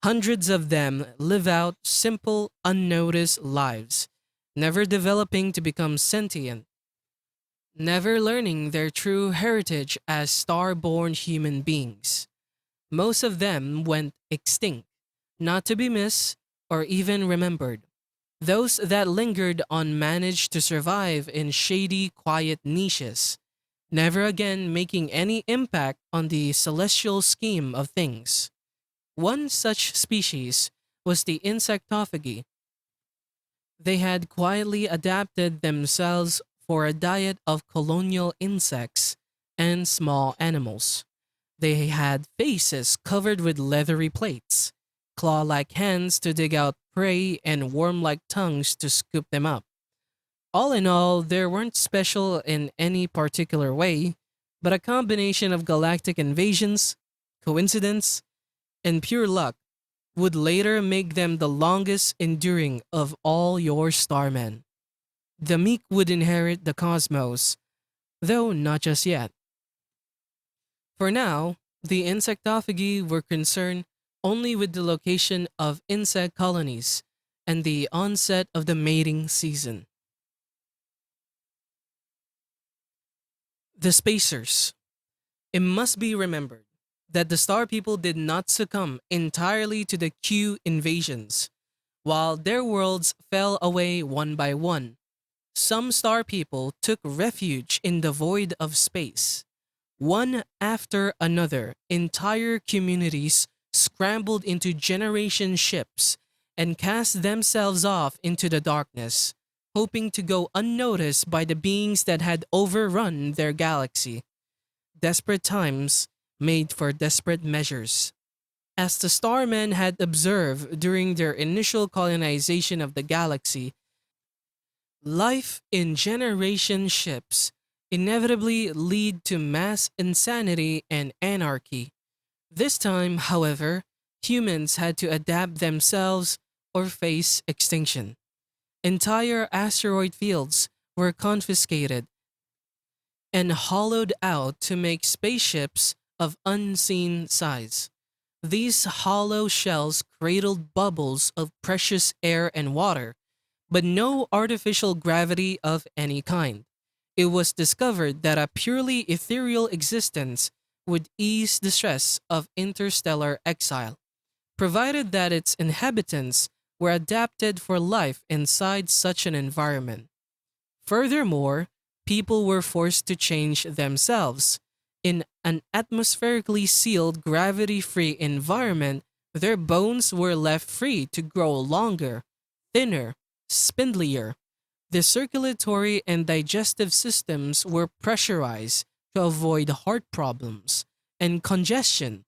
Hundreds of them live out simple, unnoticed lives, never developing to become sentient, never learning their true heritage as star-born human beings. Most of them went extinct, not to be missed or even remembered. Those that lingered on managed to survive in shady, quiet niches, never again making any impact on the celestial scheme of things. One such species was the insectophagy. They had quietly adapted themselves for a diet of colonial insects and small animals. They had faces covered with leathery plates, claw like hands to dig out prey, and worm like tongues to scoop them up. All in all, they weren't special in any particular way, but a combination of galactic invasions, coincidence, and pure luck would later make them the longest enduring of all your starmen. The meek would inherit the cosmos, though not just yet. For now, the insectophagy were concerned only with the location of insect colonies and the onset of the mating season. The Spacers. It must be remembered that the Star People did not succumb entirely to the Q invasions. While their worlds fell away one by one, some Star People took refuge in the void of space. One after another, entire communities scrambled into generation ships and cast themselves off into the darkness, hoping to go unnoticed by the beings that had overrun their galaxy. Desperate times made for desperate measures. As the Starmen had observed during their initial colonization of the galaxy, life in generation ships inevitably lead to mass insanity and anarchy. This time, however, humans had to adapt themselves or face extinction. Entire asteroid fields were confiscated and hollowed out to make spaceships of unseen size. These hollow shells cradled bubbles of precious air and water, but no artificial gravity of any kind. It was discovered that a purely ethereal existence would ease the stress of interstellar exile, provided that its inhabitants were adapted for life inside such an environment. Furthermore, people were forced to change themselves. In an atmospherically sealed, gravity free environment, their bones were left free to grow longer, thinner, spindlier. The circulatory and digestive systems were pressurized to avoid heart problems and congestion.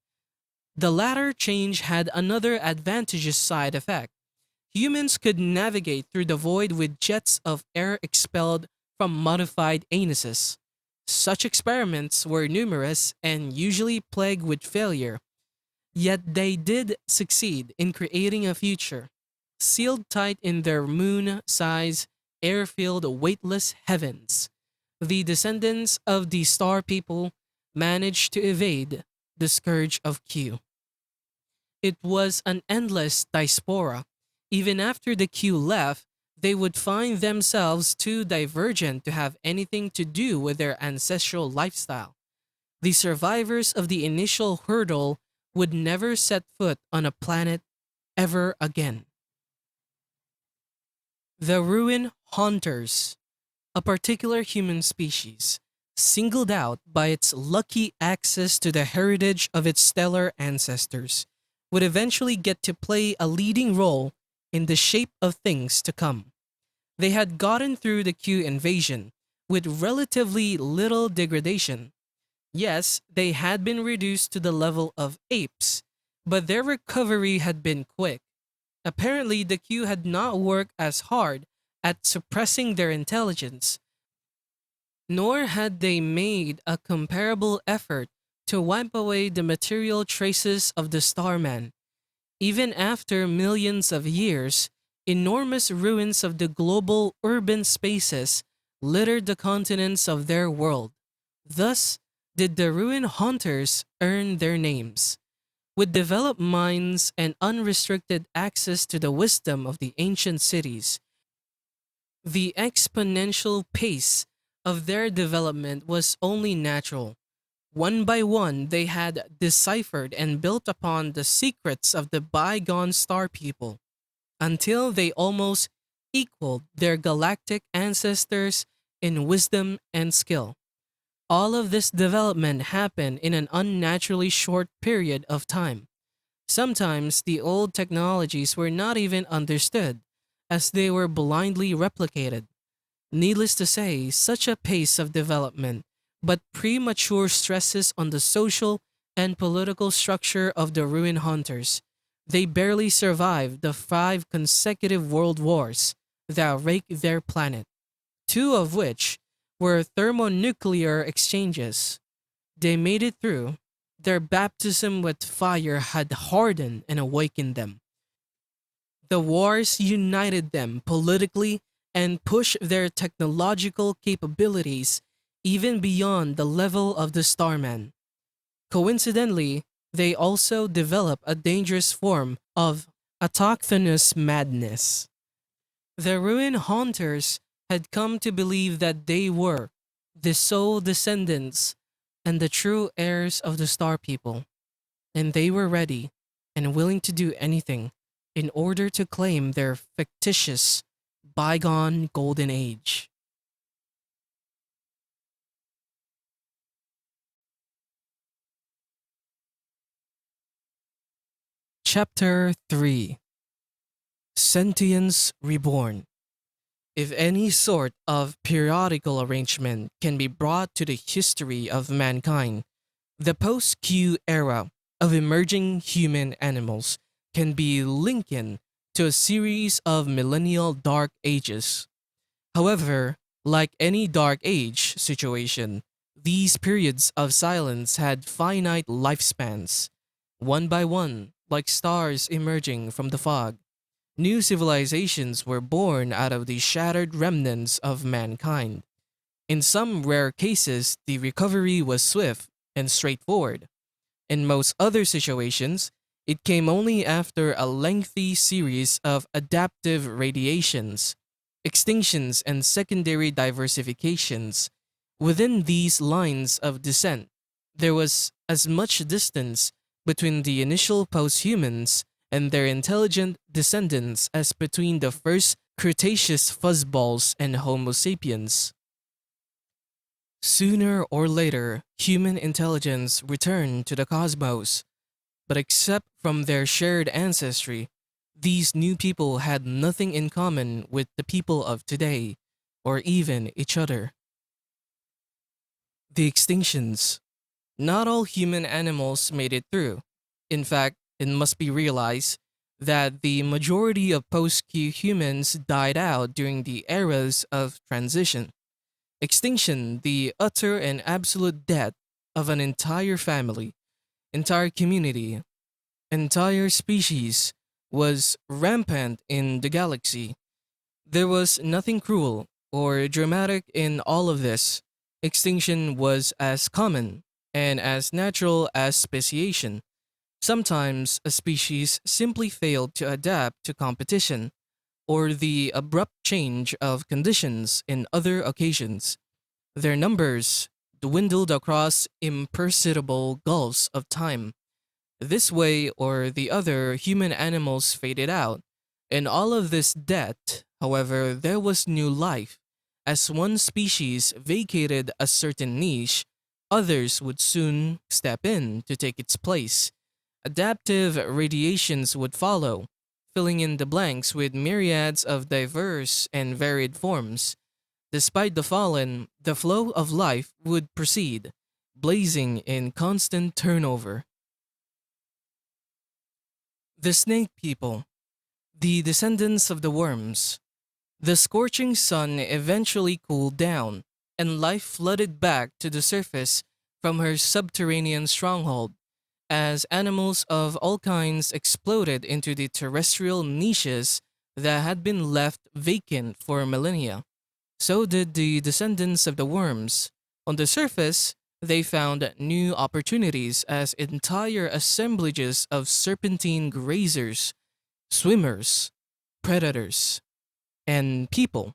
The latter change had another advantageous side effect. Humans could navigate through the void with jets of air expelled from modified anuses. Such experiments were numerous and usually plagued with failure, yet they did succeed in creating a future, sealed tight in their moon sized, air filled, weightless heavens. The descendants of the Star People managed to evade the scourge of Q. It was an endless diaspora. Even after the Q left, they would find themselves too divergent to have anything to do with their ancestral lifestyle. The survivors of the initial hurdle would never set foot on a planet ever again. The Ruin Haunters, a particular human species, singled out by its lucky access to the heritage of its stellar ancestors, would eventually get to play a leading role in the shape of things to come. They had gotten through the Q invasion with relatively little degradation. Yes, they had been reduced to the level of apes, but their recovery had been quick. Apparently, the Q had not worked as hard at suppressing their intelligence, nor had they made a comparable effort to wipe away the material traces of the Starman. Even after millions of years, enormous ruins of the global urban spaces littered the continents of their world. Thus did the ruin haunters earn their names. With developed minds and unrestricted access to the wisdom of the ancient cities, the exponential pace of their development was only natural. One by one, they had deciphered and built upon the secrets of the bygone star people until they almost equaled their galactic ancestors in wisdom and skill. All of this development happened in an unnaturally short period of time. Sometimes the old technologies were not even understood, as they were blindly replicated. Needless to say, such a pace of development, but premature stresses on the social and political structure of the ruin hunters. They barely survived the 5 consecutive world wars that raked their planet, two of which were thermonuclear exchanges. They made it through. Their baptism with fire had hardened and awakened them. The wars united them politically and pushed their technological capabilities even beyond the level of the Starman. Coincidentally, they also developed a dangerous form of autochthonous madness. The ruin haunters had come to believe that they were the sole descendants and the true heirs of the Star People, and they were ready and willing to do anything in order to claim their fictitious, bygone golden age. Chapter 3: Sentience Reborn. If any sort of periodical arrangement can be brought to the history of mankind, the post Q era of emerging human animals can be likened to a series of millennial dark ages. However, like any dark age situation, these periods of silence had finite lifespans. One by one, like stars emerging from the fog, new civilizations were born out of the shattered remnants of mankind. In some rare cases, the recovery was swift and straightforward. In most other situations, it came only after a lengthy series of adaptive radiations, extinctions, and secondary diversifications. Within these lines of descent, there was as much distance between the initial posthumans and their intelligent descendants as between the first Cretaceous fuzzballs and Homo sapiens. Sooner or later, human intelligence returned to the cosmos, but except from their shared ancestry, these new people had nothing in common with the people of today, or even each other. The extinctions. Not all human animals made it through. In fact, it must be realized that the majority of post-Q humans died out during the eras of transition. Extinction, the utter and absolute death of an entire family, entire community, entire species, was rampant in the galaxy. There was nothing cruel or dramatic in all of this. Extinction was as common and as natural as speciation. Sometimes a species simply failed to adapt to competition or the abrupt change of conditions in other occasions. Their numbers dwindled across imperceptible gulfs of time. This way or the other, human animals faded out. In all of this death, however, there was new life. As one species vacated a certain niche, others would soon step in to take its place. Adaptive radiations would follow, filling in the blanks with myriads of diverse and varied forms. Despite the fallen, the flow of life would proceed, blazing in constant turnover. The Snake People, the descendants of the worms. The scorching sun eventually cooled down, and life flooded back to the surface from her subterranean stronghold, as animals of all kinds exploded into the terrestrial niches that had been left vacant for millennia. So did the descendants of the worms. On the surface, they found new opportunities as entire assemblages of serpentine grazers, swimmers, predators, and people.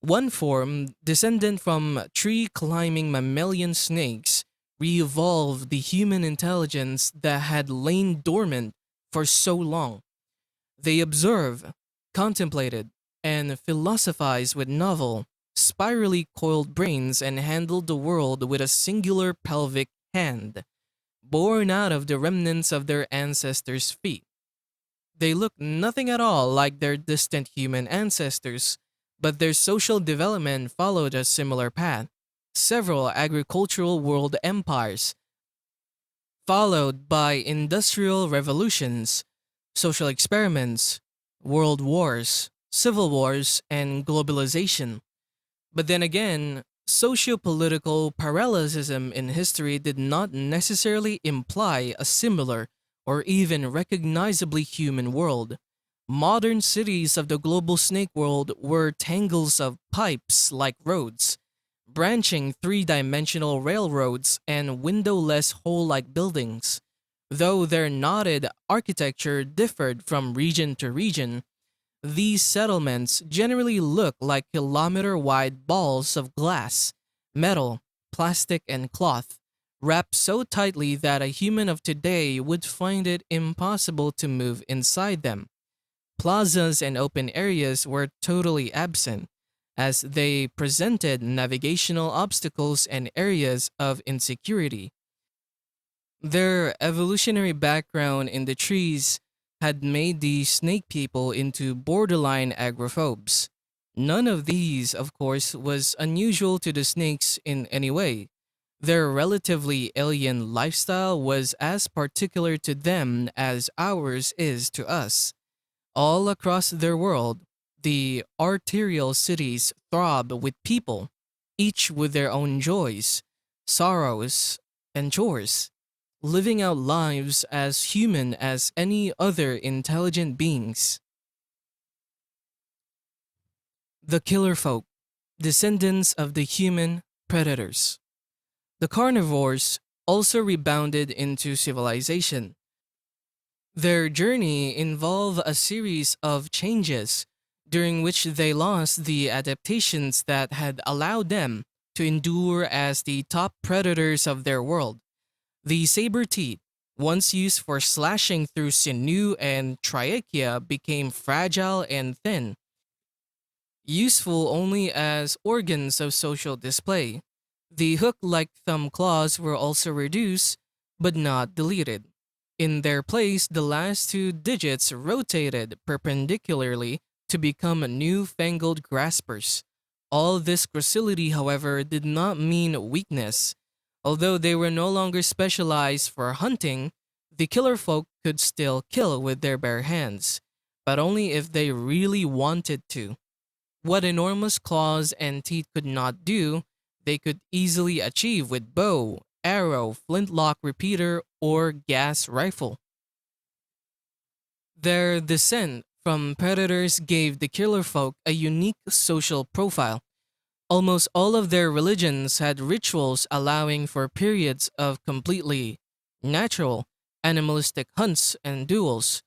One form, descendant from tree climbing mammalian snakes, re evolved the human intelligence that had lain dormant for so long. They observed, contemplated, and philosophized with novel, spirally coiled brains and handled the world with a singular pelvic hand, born out of the remnants of their ancestors' feet. They look nothing at all like their distant human ancestors, but their social development followed a similar path. Several agricultural world empires, followed by industrial revolutions, social experiments, world wars, civil wars, and globalization. But then again, socio-political parallelism in history did not necessarily imply a similar or even recognizably human world. Modern cities of the global snake world were tangles of pipes like roads, branching three-dimensional railroads and windowless hole-like buildings. Though their knotted architecture differed from region to region, these settlements generally look like kilometer-wide balls of glass, metal, plastic, and cloth, wrapped so tightly that a human of today would find it impossible to move inside them. Plazas and open areas were totally absent, as they presented navigational obstacles and areas of insecurity. Their evolutionary background in the trees had made the snake people into borderline agrophobes. None of these, of course, was unusual to the snakes in any way. Their relatively alien lifestyle was as particular to them as ours is to us. All across their world, the arterial cities throb with people, each with their own joys, sorrows, and chores, living out lives as human as any other intelligent beings. The killer folk, descendants of the human predators. The carnivores also rebounded into civilization. Their journey involved a series of changes during which they lost the adaptations that had allowed them to endure as the top predators of their world. The saber teeth, once used for slashing through sinew and trachea, became fragile and thin, useful only as organs of social display. The hook-like thumb claws were also reduced, but not deleted. In their place, the last two digits rotated perpendicularly to become newfangled graspers. All this gracility, however, did not mean weakness. Although they were no longer specialized for hunting, the killer folk could still kill with their bare hands, but only if they really wanted to. What enormous claws and teeth could not do, they could easily achieve with bow, arrow, flintlock repeater, or gas rifle. Their descent from predators gave the killer folk a unique social profile. Almost all of their religions had rituals allowing for periods of completely natural, animalistic hunts and duels.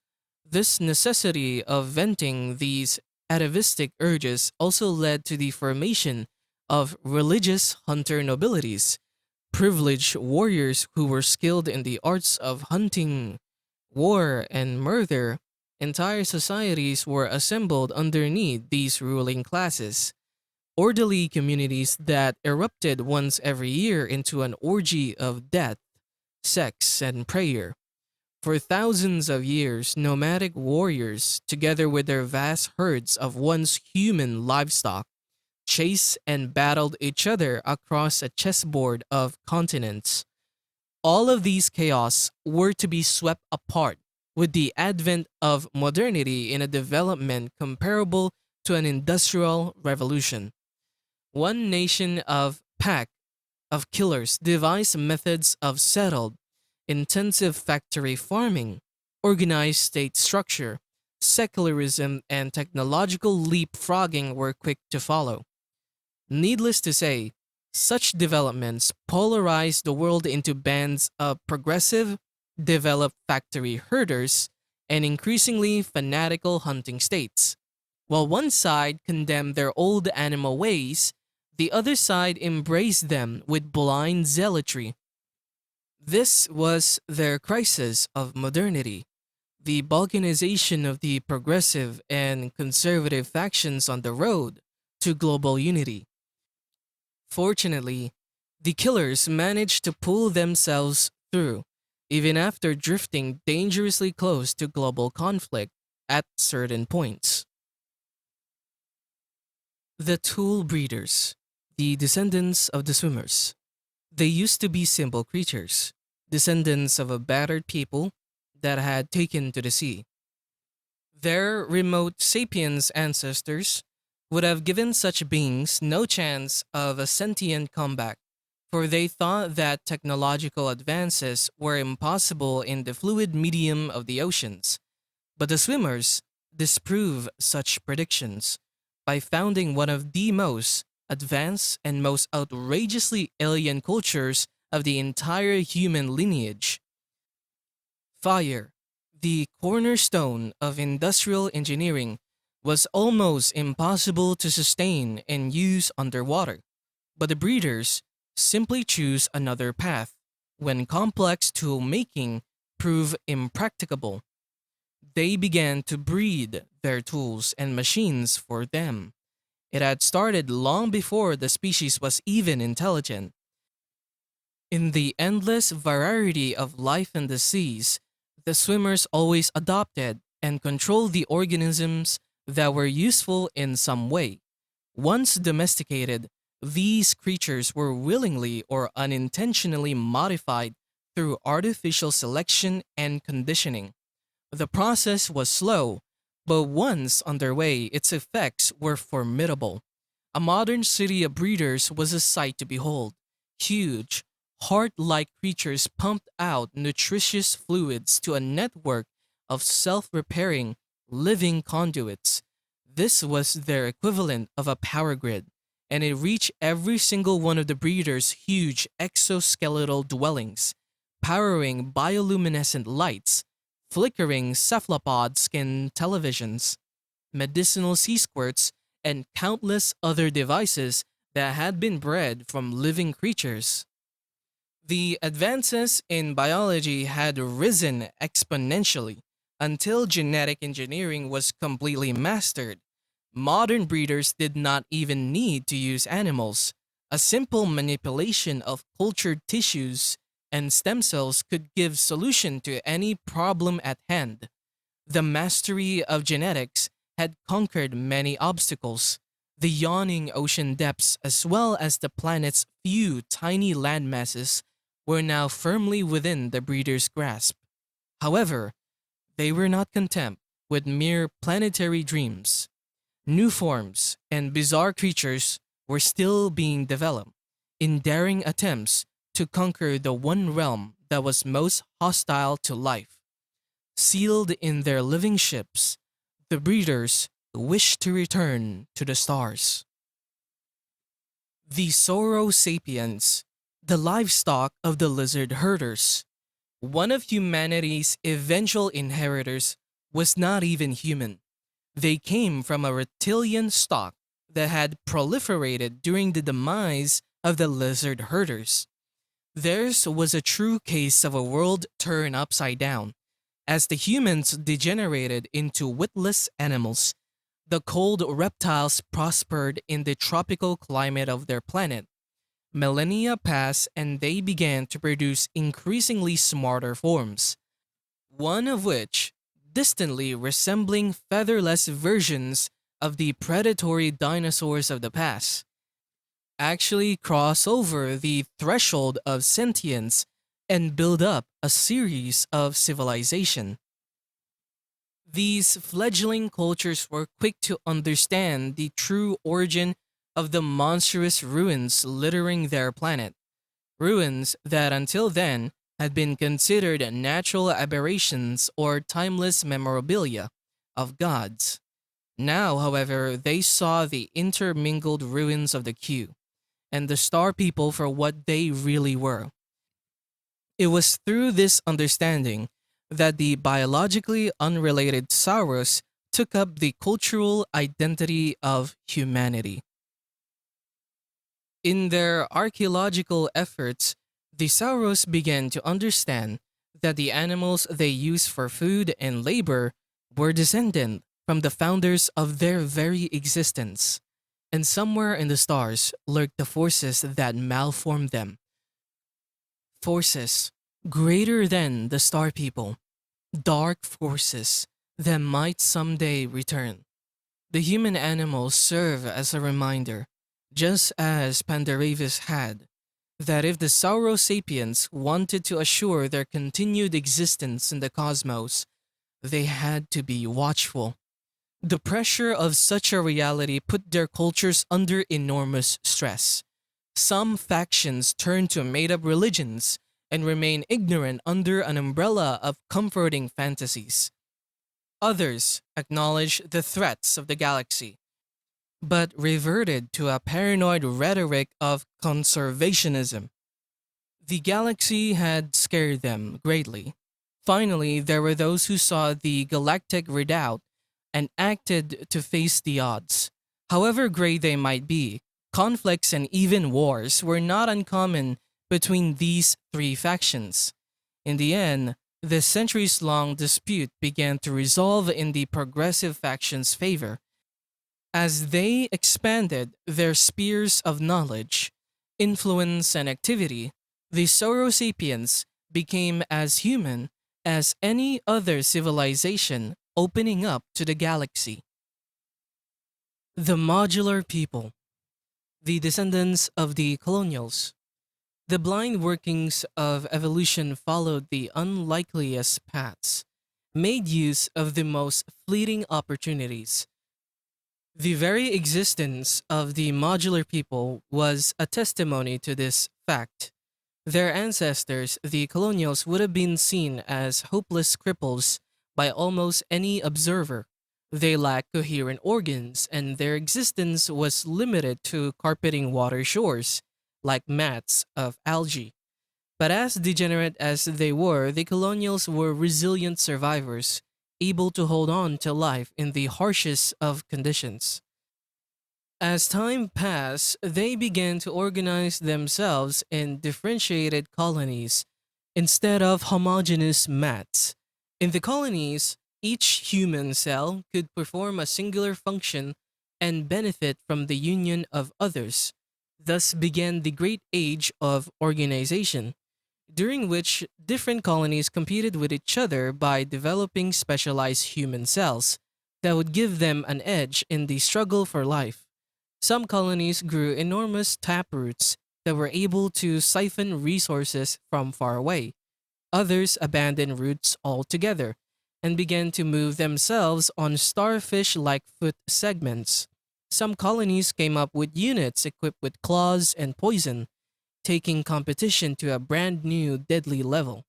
This necessity of venting these atavistic urges also led to the formation of religious hunter nobilities, privileged warriors who were skilled in the arts of hunting, war, and murder. Entire societies were assembled underneath these ruling classes. Orderly communities that erupted once every year into an orgy of death, sex, and prayer. For thousands of years, nomadic warriors, together with their vast herds of once human livestock, chased and battled each other across a chessboard of continents. All of these chaos were to be swept apart with the advent of modernity in a development comparable to an industrial revolution. One nation of pack of killers devised methods of settled, intensive factory farming, organized state structure, secularism, and technological leapfrogging were quick to follow. Needless to say, such developments polarized the world into bands of progressive, developed factory herders and increasingly fanatical hunting states. While one side condemned their old animal ways, the other side embraced them with blind zealotry. This was their crisis of modernity. the balkanization of the progressive and conservative factions on the road to global unity. Fortunately, the killers managed to pull themselves through, even after drifting dangerously close to global conflict at certain points. The tool breeders, the descendants of the swimmers. They used to be simple creatures, descendants of a battered people that had taken to the sea. Their remote sapiens ancestors would have given such beings no chance of a sentient comeback, for they thought that technological advances were impossible in the fluid medium of the oceans. But the swimmers disprove such predictions by founding one of the most advanced and most outrageously alien cultures of the entire human lineage. Fire, the cornerstone of industrial engineering, was almost impossible to sustain and use underwater, but the breeders simply choose another path when complex tool making proved impracticable. They began to breed their tools and machines for them. It had started long before the species was even intelligent. In the endless variety of life in the seas, the swimmers always adopted and controlled the organisms that were useful in some way. Once domesticated, these creatures were willingly or unintentionally modified through artificial selection and conditioning. The process was slow, but once underway, its effects were formidable. A modern city of breeders was a sight to behold. Huge, heart like creatures pumped out nutritious fluids to a network of self repairing, living conduits. This was their equivalent of a power grid, and it reached every single one of the breeders' huge exoskeletal dwellings, powering bioluminescent lights, flickering cephalopod skin televisions, medicinal sea squirts, and countless other devices that had been bred from living creatures. The advances in biology had risen exponentially until genetic engineering was completely mastered. Modern breeders did not even need to use animals. A simple manipulation of cultured tissues and stem cells could give solution to any problem at hand. The mastery of genetics had conquered many obstacles. The yawning ocean depths, as well as the planet's few tiny landmasses, were now firmly within the breeder's grasp. However, they were not content with mere planetary dreams. New forms and bizarre creatures were still being developed in daring attempts to conquer the one realm that was most hostile to life. Sealed in their living ships, the breeders wished to return to the stars. The Sauro sapiens, the livestock of the lizard herders. One of humanity's eventual inheritors was not even human. They came from a reptilian stock that had proliferated during the demise of the lizard herders. Theirs was a true case of a world turned upside down. As the humans degenerated into witless animals, the cold reptiles prospered in the tropical climate of their planet. Millennia passed and they began to produce increasingly smarter forms, one of which, distantly resembling featherless versions of the predatory dinosaurs of the past, actually cross over the threshold of sentience and build up a series of civilization. These fledgling cultures were quick to understand the true origin of the monstrous ruins littering their planet, ruins that until then had been considered natural aberrations or timeless memorabilia of gods. Now, however, they saw the intermingled ruins of the Q and the Star People for what they really were. It was through this understanding that the biologically unrelated Saurus took up the cultural identity of humanity. In their archaeological efforts, the Saurus began to understand that the animals they use for food and labor were descendant from the founders of their very existence. And somewhere in the stars lurked the forces that malformed them. Forces greater than the star people, dark forces that might someday return. The human animals serve as a reminder, just as Pandaravis had, that if the Saurosapiens wanted to assure their continued existence in the cosmos, they had to be watchful. The pressure of such a reality put their cultures under enormous stress. Some factions turned to made up religions and remain ignorant under an umbrella of comforting fantasies. Others acknowledged the threats of the galaxy, but reverted to a paranoid rhetoric of conservationism. The galaxy had scared them greatly. Finally, there were those who saw the galactic redoubt and acted to face the odds. However great they might be, conflicts and even wars were not uncommon between these three factions. In the end, the centuries long dispute began to resolve in the progressive faction's favor. As they expanded their spheres of knowledge, influence, and activity, the Saurosapiens became as human as any other civilization opening up to the galaxy. The modular people, the descendants of the colonials. The blind workings of evolution followed the unlikeliest paths, made use of the most fleeting opportunities. The very existence of the modular people was a testimony to this fact. Their ancestors, the colonials, would have been seen as hopeless cripples by almost any observer. They lacked coherent organs, and their existence was limited to carpeting water shores, like mats of algae. But as degenerate as they were, the colonials were resilient survivors, able to hold on to life in the harshest of conditions. As time passed, they began to organize themselves in differentiated colonies instead of homogeneous mats. In the colonies, each human cell could perform a singular function and benefit from the union of others. Thus began the Great Age of Organization, during which different colonies competed with each other by developing specialized human cells that would give them an edge in the struggle for life. Some colonies grew enormous taproots that were able to siphon resources from far away. Others abandoned roots altogether and began to move themselves on starfish like foot segments. Some colonies came up with units equipped with claws and poison, taking competition to a brand new deadly level.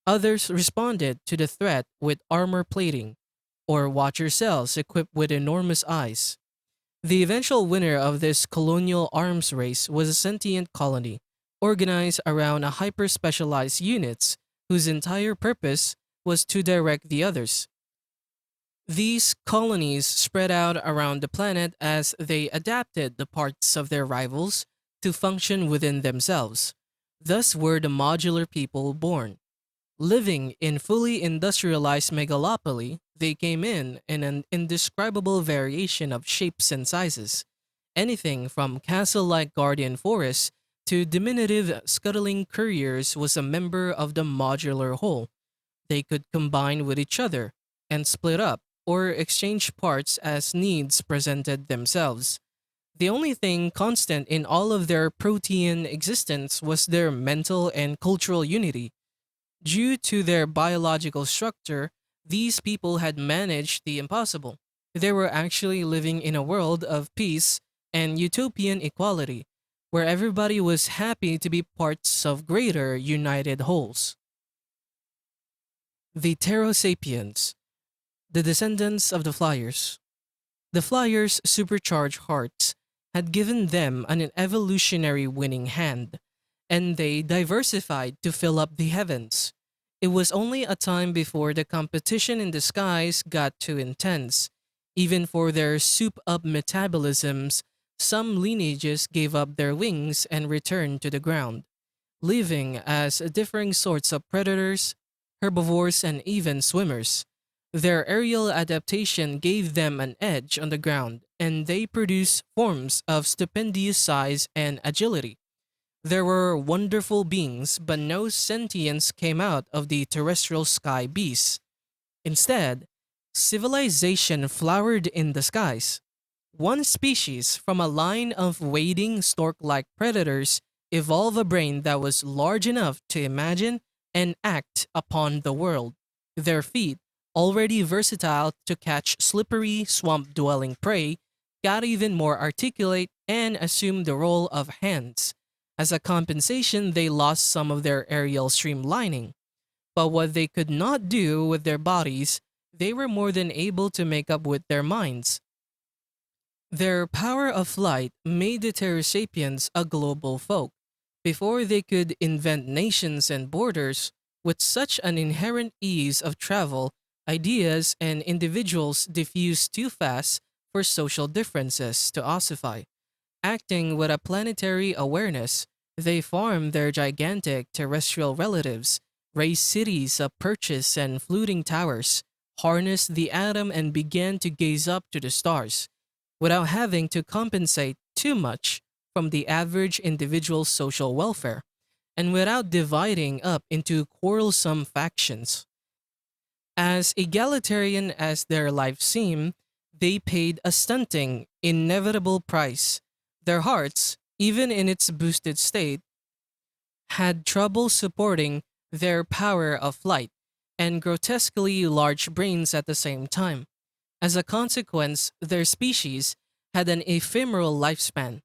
Others responded to the threat with armor plating, or watcher cells equipped with enormous eyes. The eventual winner of this colonial arms race was a sentient colony, organized around a hyper specialized units whose entire purpose was to direct the others. These colonies spread out around the planet as they adapted the parts of their rivals to function within themselves. Thus were the modular people born. Living in fully industrialized megalopoly, they came in an indescribable variation of shapes and sizes. Anything from castle-like guardian forests to diminutive scuttling couriers was a member of the modular whole. They could combine with each other and split up or exchange parts as needs presented themselves. The only thing constant in all of their protean existence was their mental and cultural unity. Due to their biological structure, these people had managed the impossible. They were actually living in a world of peace and utopian equality, where everybody was happy to be parts of greater united wholes. The Pterosapiens, the descendants of the Flyers. The Flyers' supercharged hearts had given them an evolutionary winning hand, and they diversified to fill up the heavens. It was only a time before the competition in the skies got too intense. Even for their soup up metabolisms, some lineages gave up their wings and returned to the ground, living as differing sorts of predators, herbivores, and even swimmers. Their aerial adaptation gave them an edge on the ground, and they produced forms of stupendous size and agility. There were wonderful beings, but no sentience came out of the terrestrial sky beasts. Instead, civilization flowered in the skies. One species from a line of wading stork like predators evolved a brain that was large enough to imagine and act upon the world. Their feet, already versatile to catch slippery, swamp dwelling prey, got even more articulate and assumed the role of hands. As a compensation, they lost some of their aerial streamlining. But what they could not do with their bodies, they were more than able to make up with their minds. Their power of flight made the Terrasapiens a global folk. Before they could invent nations and borders, with such an inherent ease of travel, ideas and individuals diffused too fast for social differences to ossify. Acting with a planetary awareness, they farmed their gigantic terrestrial relatives, raised cities of perches and fluting towers, harnessed the atom, and began to gaze up to the stars without having to compensate too much from the average individual's social welfare, and without dividing up into quarrelsome factions. As egalitarian as their life seemed, they paid a stunting, inevitable price. Their hearts, even in its boosted state, had trouble supporting their power of flight and grotesquely large brains at the same time. As a consequence, their species had an ephemeral lifespan.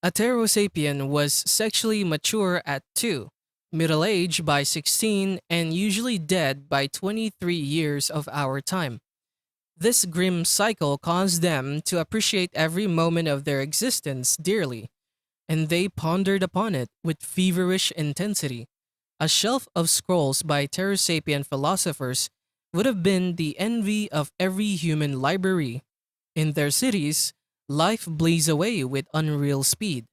A pterosapien was sexually mature at 2, middle-aged by 16, and usually dead by 23 years of our time. This grim cycle caused them to appreciate every moment of their existence dearly, and they pondered upon it with feverish intensity. A shelf of scrolls by pterosapien philosophers would have been the envy of every human library. In their cities, life blazed away with unreal speed,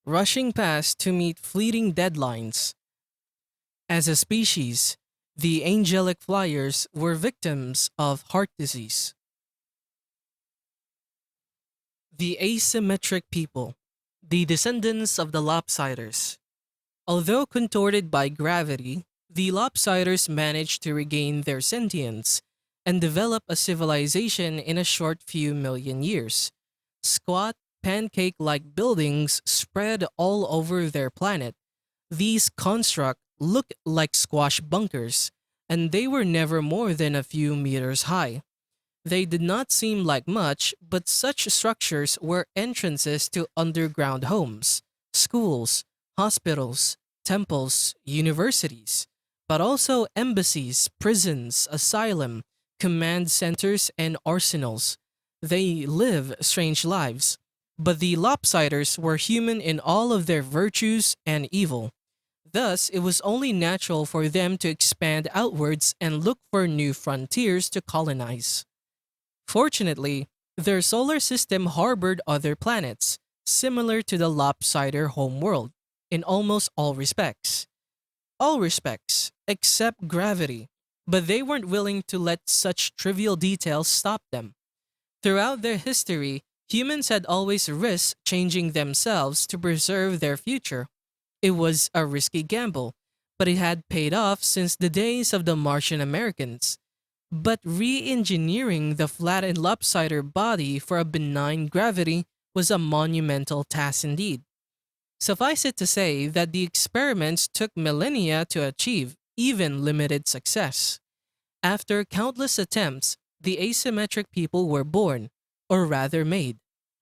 rushing past to meet fleeting deadlines. As a species, the angelic flyers were victims of heart disease. The asymmetric people, the descendants of the lopsiders. Although contorted by gravity, the lopsiders managed to regain their sentience and develop a civilization in a short few million years. Squat, pancake like buildings spread all over their planet. These constructs looked like squash bunkers, and they were never more than a few meters high. They did not seem like much, but such structures were entrances to underground homes, schools, hospitals, temples, universities, but also embassies, prisons, asylum, command centers, and arsenals. They live strange lives, but the lopsiders were human in all of their virtues and evil. Thus, it was only natural for them to expand outwards and look for new frontiers to colonize. Fortunately, their solar system harbored other planets, similar to the lopsider homeworld, in almost all respects. All respects, except gravity, but they weren't willing to let such trivial details stop them. Throughout their history, humans had always risked changing themselves to preserve their future. It was a risky gamble, but it had paid off since the days of the Martian Americans. But re-engineering the flat and lopsided body for a benign gravity was a monumental task indeed. Suffice it to say that the experiments took millennia to achieve even limited success. After countless attempts, the asymmetric people were born, or rather made.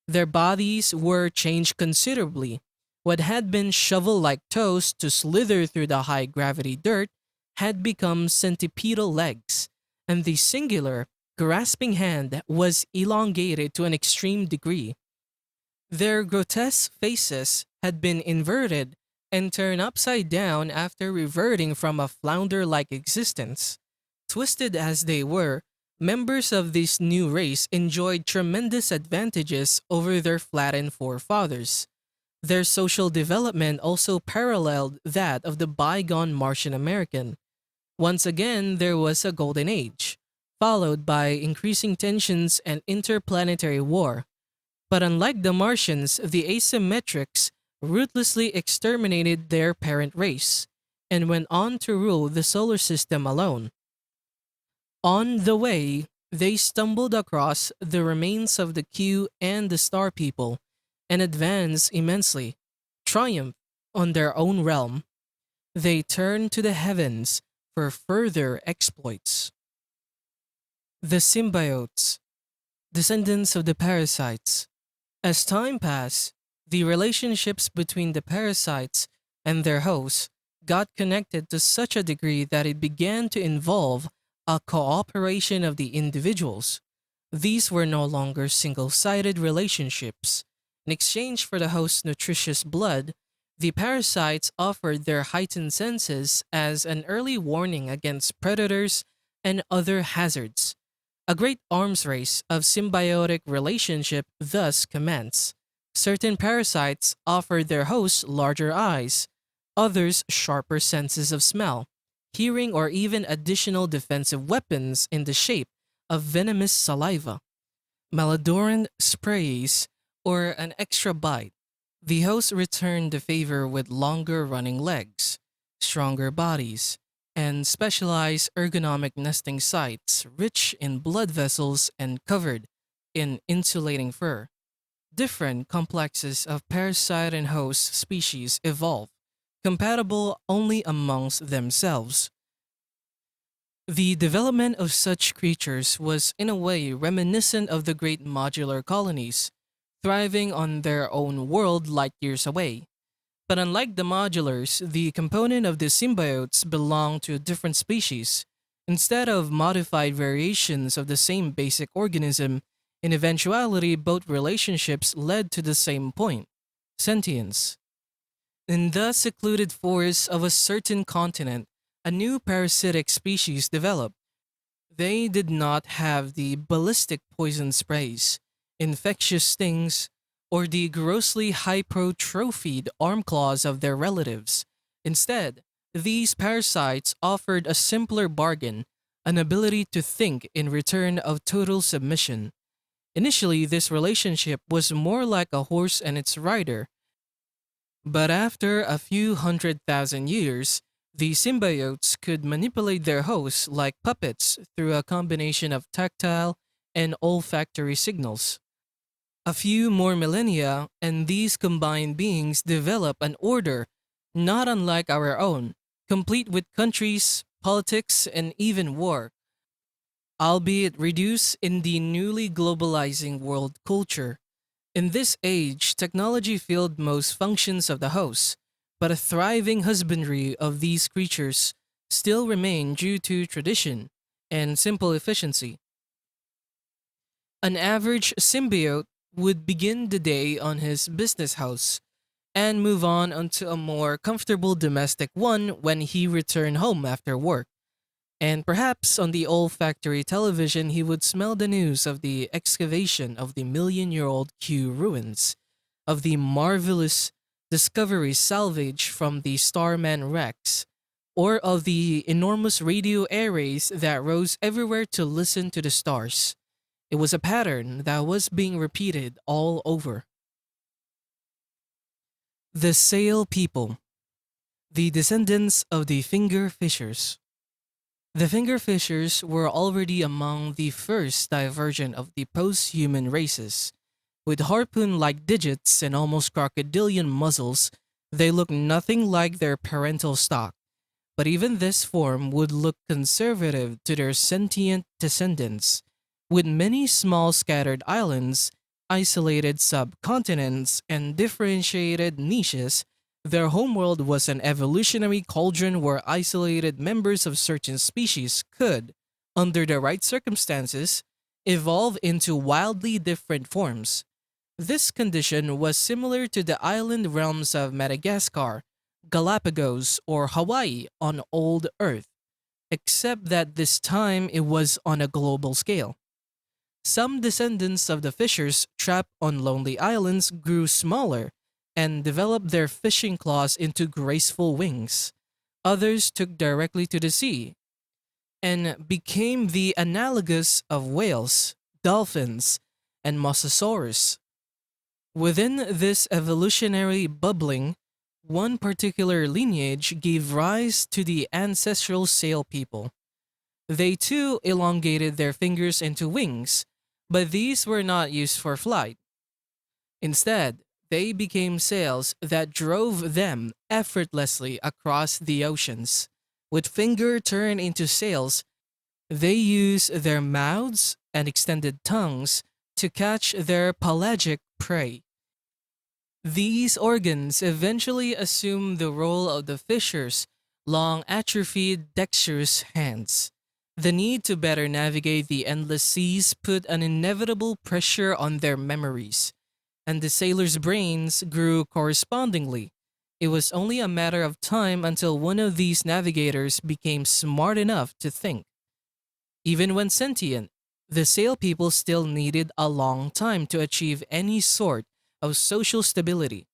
Their bodies were changed considerably. What had been shovel-like toes to slither through the high-gravity dirt had become centipedal legs, and the singular, grasping hand was elongated to an extreme degree. Their grotesque faces had been inverted and turned upside down after reverting from a flounder-like existence. Twisted as they were, members of this new race enjoyed tremendous advantages over their flattened forefathers. Their social development also paralleled that of the bygone Martian American. Once again, there was a golden age, followed by increasing tensions and interplanetary war. But unlike the Martians, the asymmetrics ruthlessly exterminated their parent race and went on to rule the solar system alone. On the way, they stumbled across the remains of the Q and the Star People and advanced immensely, triumph on their own realm. They turned to the heavens for further exploits. The symbiotes, descendants of the parasites. As time passed, the relationships between the parasites and their hosts got connected to such a degree that it began to involve a cooperation of the individuals. These were no longer single sided relationships. In exchange for the host's nutritious blood, the parasites offered their heightened senses as an early warning against predators and other hazards. A great arms race of symbiotic relationship thus commenced. Certain parasites offered their hosts larger eyes, others sharper senses of smell, hearing, or even additional defensive weapons in the shape of venomous saliva, malodorant sprays, or an extra bite. The host returned the favor with longer running legs, stronger bodies, and specialized ergonomic nesting sites rich in blood vessels and covered in insulating fur. Different complexes of parasite and host species evolve, compatible only amongst themselves. The development of such creatures was in a way reminiscent of the great modular colonies, thriving on their own world light years away. But unlike the modulars, the component of the symbiotes belong to different species. Instead of modified variations of the same basic organism, in eventuality both relationships led to the same point: sentience. In the secluded forests of a certain continent, a new parasitic species developed. They did not have the ballistic poison sprays, infectious stings, or the grossly hypertrophied arm claws of their relatives. Instead, these parasites offered a simpler bargain: an ability to think in return of total submission. Initially, this relationship was more like a horse and its rider, but after a few 100,000 years, the symbiotes could manipulate their hosts like puppets through a combination of tactile and olfactory signals. A few more millennia, and these combined beings develop an order not unlike our own, complete with countries, politics, and even war, albeit reduced in the newly globalizing world culture. In this age, technology filled most functions of the host, but a thriving husbandry of these creatures still remain due to tradition and simple efficiency. An average symbiote would begin the day on his business house and move on onto a more comfortable domestic one when he returned home after work. And perhaps on the olfactory television, he would smell the news of the excavation of the million-year-old Q ruins, of the marvelous discovery salvaged from the Starman wrecks, or of the enormous radio arrays that rose everywhere to listen to the stars. It was a pattern that was being repeated all over. The Sail People, the descendants of the Finger Fishers. The Finger Fishers were already among the first divergent of the post-human races. With harpoon-like digits and almost crocodilian muzzles, they looked nothing like their parental stock. But even this form would look conservative to their sentient descendants. With many small scattered islands, isolated subcontinents, and differentiated niches, their homeworld was an evolutionary cauldron where isolated members of certain species could, under the right circumstances, evolve into wildly different forms. This condition was similar to the island realms of Madagascar, Galapagos, or Hawaii on old Earth, except that this time it was on a global scale. Some descendants of the fishers trapped on lonely islands grew smaller and developed their fishing claws into graceful wings. Others took directly to the sea, and became the analogus of whales, dolphins, and mosasaurus. Within this evolutionary bubbling, one particular lineage gave rise to the ancestral sail people. They too elongated their fingers into wings, but these were not used for flight. Instead, they became sails that drove them effortlessly across the oceans. With finger turned into sails, they use their mouths and extended tongues to catch their pelagic prey. These organs eventually assume the role of the fisher's long atrophied dexterous hands. The need to better navigate the endless seas put an inevitable pressure on their memories, and the sailors' brains grew correspondingly. It was only a matter of time until one of these navigators became smart enough to think. Even when sentient, the sail people still needed a long time to achieve any sort of social stability.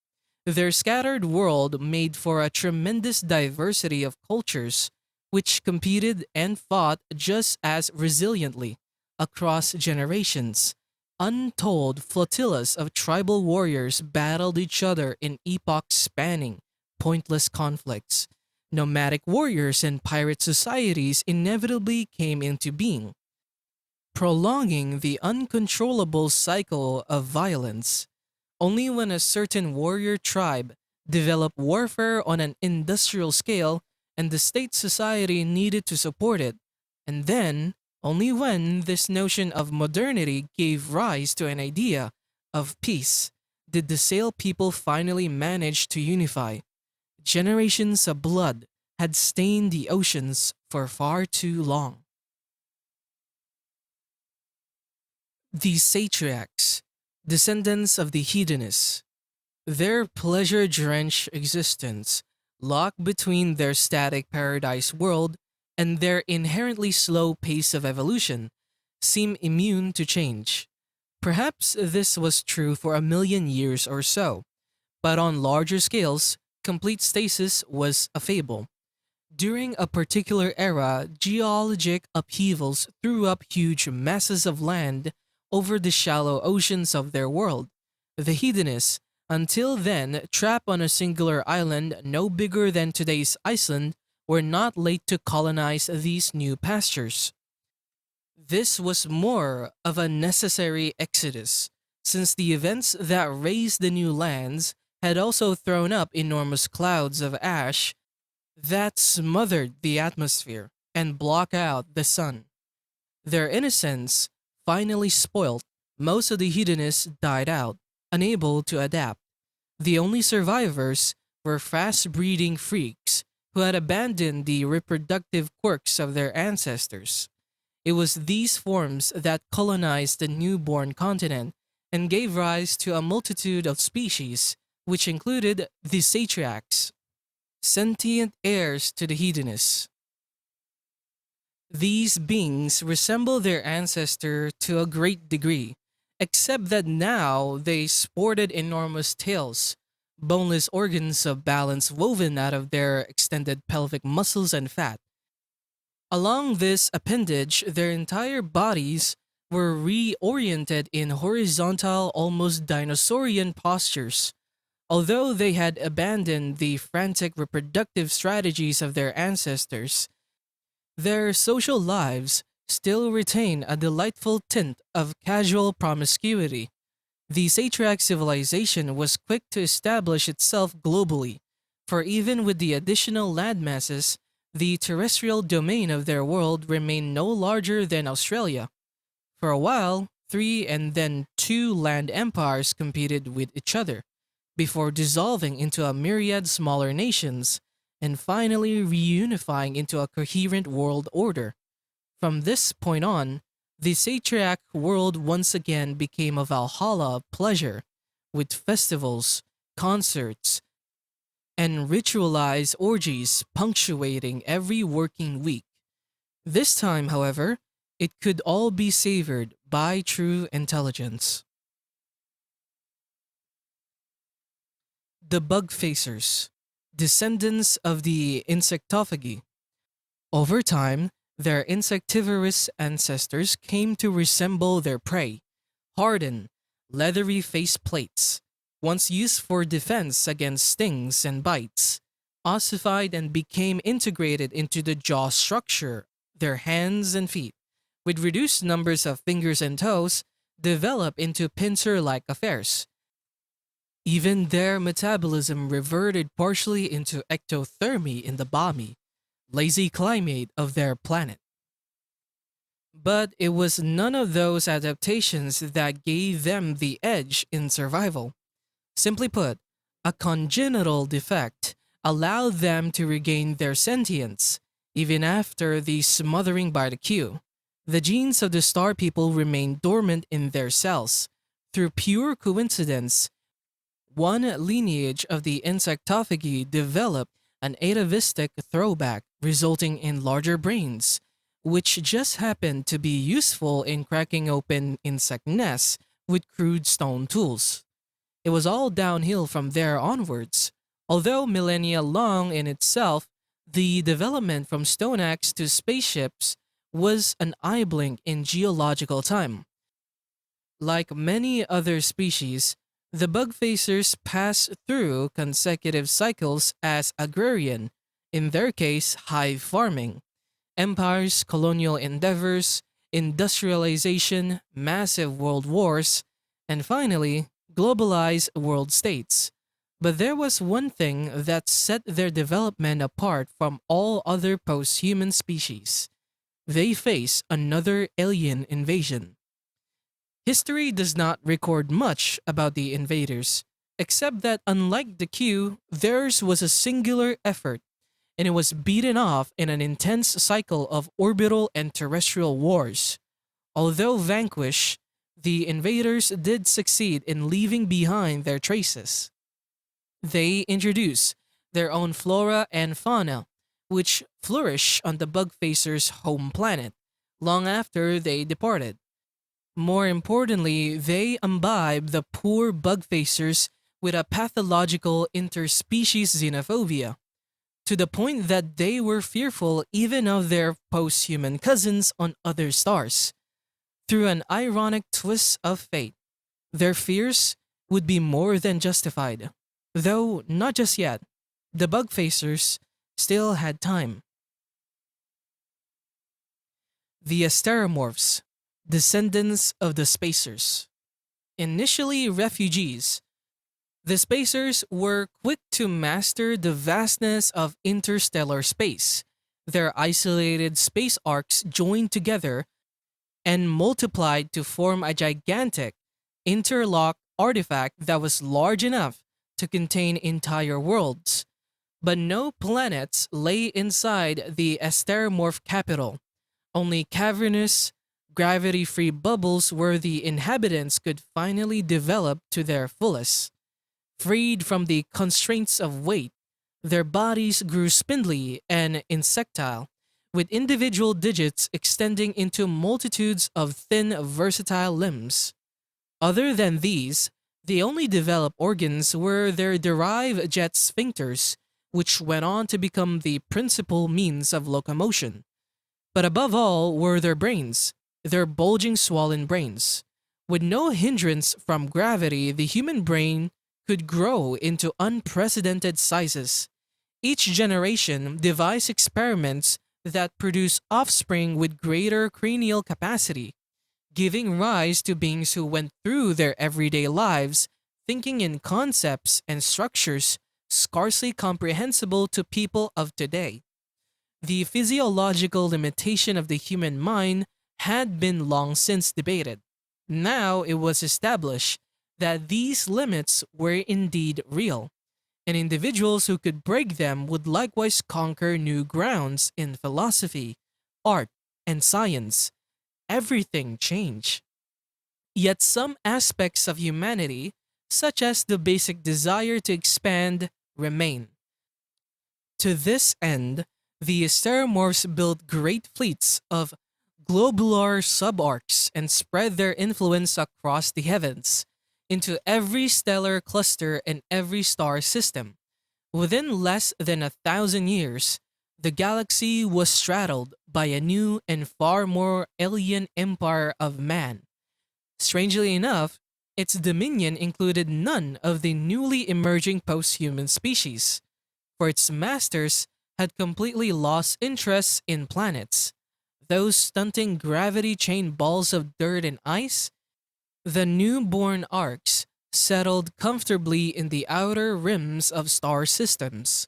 Their scattered world made for a tremendous diversity of cultures, which competed and fought just as resiliently across generations. Untold flotillas of tribal warriors battled each other in epoch spanning, pointless conflicts. Nomadic warriors and pirate societies inevitably came into being, prolonging the uncontrollable cycle of violence. Only when a certain warrior tribe developed warfare on an industrial scale and the state society needed to support it, and then only when this notion of modernity gave rise to an idea of peace, did the Sail people finally manage to unify. Generations of blood had stained the oceans for far too long. The Satriacs, descendants of the hedonists, their pleasure drenched existence, locked between their static paradise world and their inherently slow pace of evolution, seem immune to change. Perhaps this was true for a million years or so, but on larger scales, complete stasis was a fable. During a particular era, geologic upheavals threw up huge masses of land over the shallow oceans of their world. The hedonists, until then trapped on a singular island no bigger than today's Iceland, were not late to colonize these new pastures. This was more of a necessary exodus, since the events that raised the new lands had also thrown up enormous clouds of ash that smothered the atmosphere and blocked out the sun. Their innocence finally spoilt, most of the hedonists died out, unable to adapt. The only survivors were fast breeding freaks who had abandoned the reproductive quirks of their ancestors. It was these forms that colonized the newborn continent and gave rise to a multitude of species, which included the Satriacs, sentient heirs to the hedonists. These beings resemble their ancestor to a great degree, except that now they sported enormous tails, boneless organs of balance woven out of their extended pelvic muscles and fat. Along this appendage, their entire bodies were reoriented in horizontal, almost dinosaurian postures. Although they had abandoned the frantic reproductive strategies of their ancestors, their social lives still retain a delightful tint of casual promiscuity. The Satrac civilization was quick to establish itself globally, for even with the additional landmasses, the terrestrial domain of their world remained no larger than Australia. For a while, three and then two land empires competed with each other, before dissolving into a myriad smaller nations and finally reunifying into a coherent world order. From this point on, the Satriac world once again became a Valhalla of pleasure, with festivals, concerts, and ritualized orgies punctuating every working week. This time, however, it could all be savored by true intelligence. The bug facers, descendants of the insectophagi. Over time, Their insectivorous ancestors came to resemble their prey, hardened, leathery face plates, once used for defense against stings and bites, ossified and became integrated into the jaw structure, their hands and feet, with reduced numbers of fingers and toes, develop into pincer-like affairs. Even their metabolism reverted partially into ectothermy in the balmy, lazy climate of their planet. But it was none of those adaptations that gave them the edge in survival. Simply put, a congenital defect allowed them to regain their sentience, even after the smothering by the Q. The genes of the star people remained dormant in their cells. Through pure coincidence, one lineage of the insectophagi developed an atavistic throwback, resulting in larger brains, which just happened to be useful in cracking open insect nests with crude stone tools. It was all downhill from there onwards. Although millennia long in itself, the development from stone axe to spaceships was an eye blink in geological time. Like many other species, the bug facers pass through consecutive cycles as agrarian, in their case, hive farming, empires, colonial endeavors, industrialization, massive world wars, and finally, globalized world states. But there was one thing that set their development apart from all other post human species. They face another alien invasion. History does not record much about the invaders, except that unlike the Q, theirs was a singular effort, and it was beaten off in an intense cycle of orbital and terrestrial wars. Although vanquished, the invaders did succeed in leaving behind their traces. They introduced their own flora and fauna, which flourished on the bug facers' home planet long after they departed. More importantly, they imbibe the poor bug facers with a pathological interspecies xenophobia, to the point that they were fearful even of their post-human cousins on other stars. Through an ironic twist of fate, their fears would be more than justified. Though not just yet, the bug facers still had time. The Asteromorphs, descendants of the Spacers. Initially refugees, the Spacers were quick to master the vastness of interstellar space. Their isolated space arcs joined together and multiplied to form a gigantic, interlocked artifact that was large enough to contain entire worlds. But no planets lay inside the asteromorph capital, only cavernous, gravity free bubbles where the inhabitants could finally develop to their fullest. Freed from the constraints of weight, their bodies grew spindly and insectile, with individual digits extending into multitudes of thin, versatile limbs. Other than these, the only developed organs were their derived jet sphincters, which went on to become the principal means of locomotion. But above all were their brains, their bulging swollen brains. With no hindrance from gravity, the human brain could grow into unprecedented sizes. Each generation devised experiments that produce offspring with greater cranial capacity, giving rise to beings who went through their everyday lives thinking in concepts and structures scarcely comprehensible to people of today. The physiological limitation of the human mind had been long since debated. Now it was established that these limits were indeed real, and individuals who could break them would likewise conquer new grounds in philosophy, art, and science. Everything changed. Yet some aspects of humanity, such as the basic desire to expand, remain. To this end, the asteromorphs built great fleets of globular subarcs and spread their influence across the heavens, into every stellar cluster and every star system. Within less than 1,000 years, The galaxy was straddled by a new and far more alien empire of man. Strangely enough, its dominion included none of the newly emerging post-human species, for its masters had completely lost interest in planets. Those stunting gravity chain balls of dirt and ice, the newborn arcs settled comfortably in the outer rims of star systems,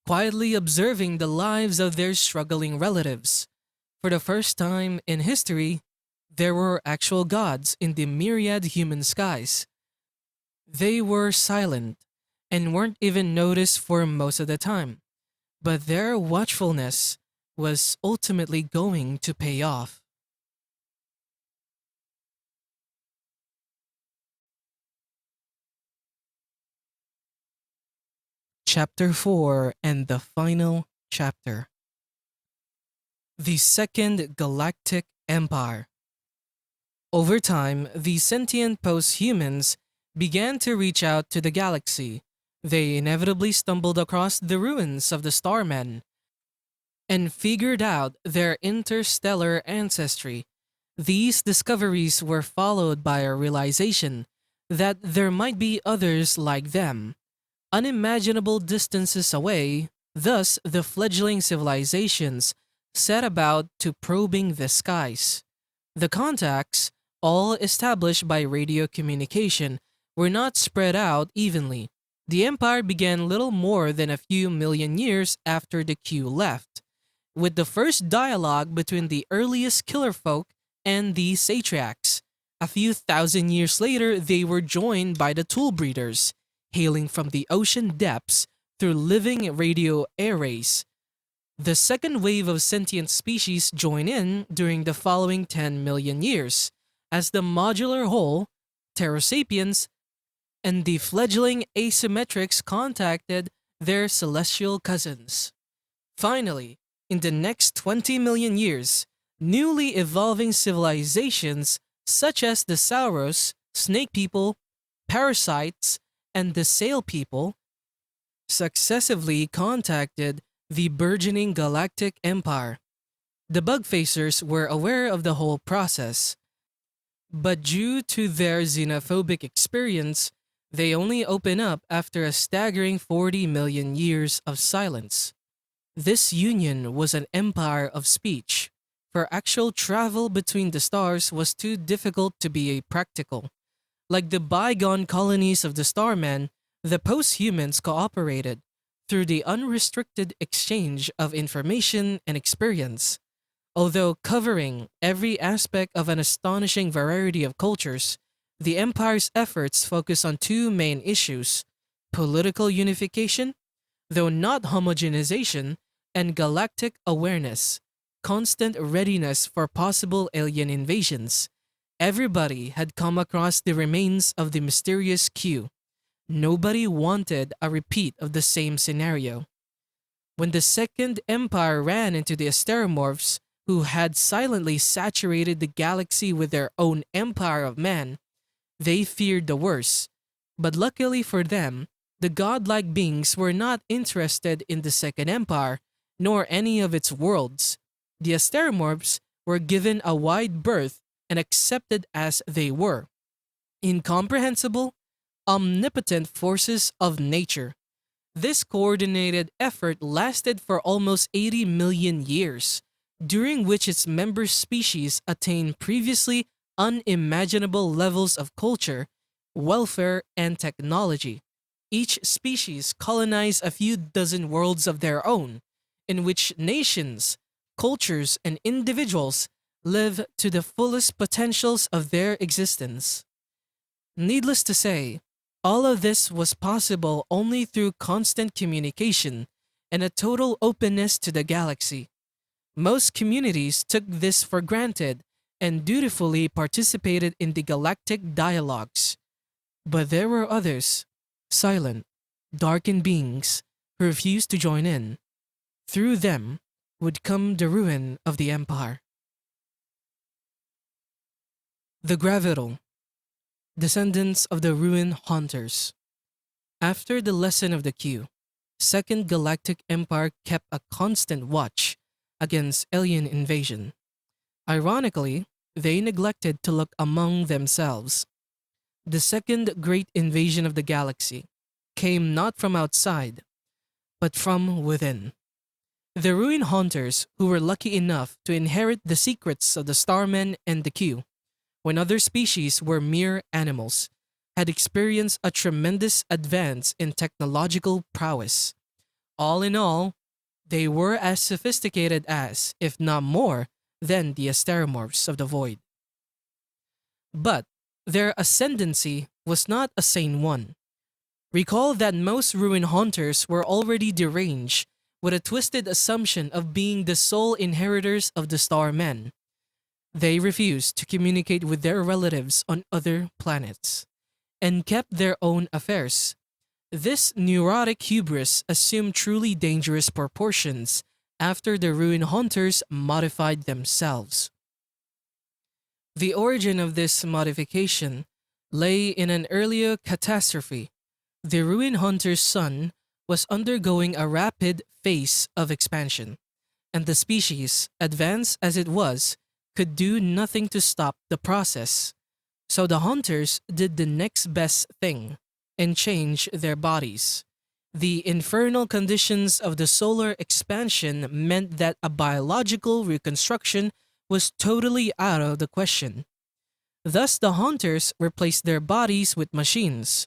quietly observing the lives of their struggling relatives. For the first time in history, there were actual gods in the myriad human skies. They were silent and weren't even noticed for most of the time, but their watchfulness was ultimately going to pay off. Chapter 4 and the final chapter. The Second Galactic Empire. Over time, the sentient post-humans began to reach out to the galaxy. They inevitably stumbled across the ruins of the Starmen and figured out their interstellar ancestry. These discoveries were followed by a realization that there might be others like them, unimaginable distances away. Thus, the fledgling civilizations set about to probing the skies. The contacts, all established by radio communication, were not spread out evenly. The empire began little more than a few million years after the Q left, with the first dialogue between the earliest killer folk and the satraps. A few thousand years later, they were joined by the tool breeders, hailing from the ocean depths through living radio arrays. The second wave of sentient species joined in during the following 10 million years, as the modular whole, Pterosapiens, and the fledgling asymmetrics contacted their celestial cousins. Finally, in the next 20 million years, newly evolving civilizations such as the Sauros, snake people, parasites, and the sail people successively contacted the burgeoning galactic empire. The bug facers were aware of the whole process, but due to their xenophobic experience, they only open up after a staggering 40 million years of silence. This union was an empire of speech, for actual travel between the stars was too difficult to be practical. Like the bygone colonies of the Starmen, the post-humans cooperated through the unrestricted exchange of information and experience. Although covering every aspect of an astonishing variety of cultures, the Empire's efforts focus on two main issues: political unification, though not homogenization, and galactic awareness, constant readiness for possible alien invasions. Everybody had come across the remains of the mysterious Q. Nobody wanted a repeat of the same scenario. When the Second Empire ran into the Asteromorphs, who had silently saturated the galaxy with their own empire of man, they feared the worst. But luckily for them, the godlike beings were not interested in the Second Empire, nor any of its worlds. The Asteromorphs were given a wide berth and accepted as they were: incomprehensible, omnipotent forces of nature. This coordinated effort lasted for almost 80 million years, during which its member species attained previously unimaginable levels of culture, welfare, and technology. Each species colonized a few dozen worlds of their own, in which nations, cultures, and individuals live to the fullest potentials of their existence. Needless to say, all of this was possible only through constant communication and a total openness to the galaxy. Most communities took this for granted and dutifully participated in the galactic dialogues. But there were others, silent, darkened beings, who refused to join in. Through them would come the ruin of the Empire. The Gravital, descendants of the Ruin Haunters. After the lesson of the Q, Second Galactic Empire kept a constant watch against alien invasion. Ironically, they neglected to look among themselves. The second great invasion of the galaxy came not from outside, but from within. The ruin hunters, who were lucky enough to inherit the secrets of the Starmen and the Q, when other species were mere animals, had experienced a tremendous advance in technological prowess. All in all, they were as sophisticated as, if not more, than the asteromorphs of the void. But their ascendancy was not a sane one. Recall that most ruin hunters were already deranged with a twisted assumption of being the sole inheritors of the Starmen. They refused to communicate with their relatives on other planets and kept their own affairs. This neurotic hubris assumed truly dangerous proportions after the ruin hunters modified themselves. The origin of this modification lay in an earlier catastrophe. The ruin hunter's sun was undergoing a rapid phase of expansion, and the species, advanced as it was, could do nothing to stop the process. So the hunters did the next best thing and changed their bodies. The infernal conditions of the solar expansion meant that a biological reconstruction was totally out of the question. Thus, the hunters replaced their bodies with machines,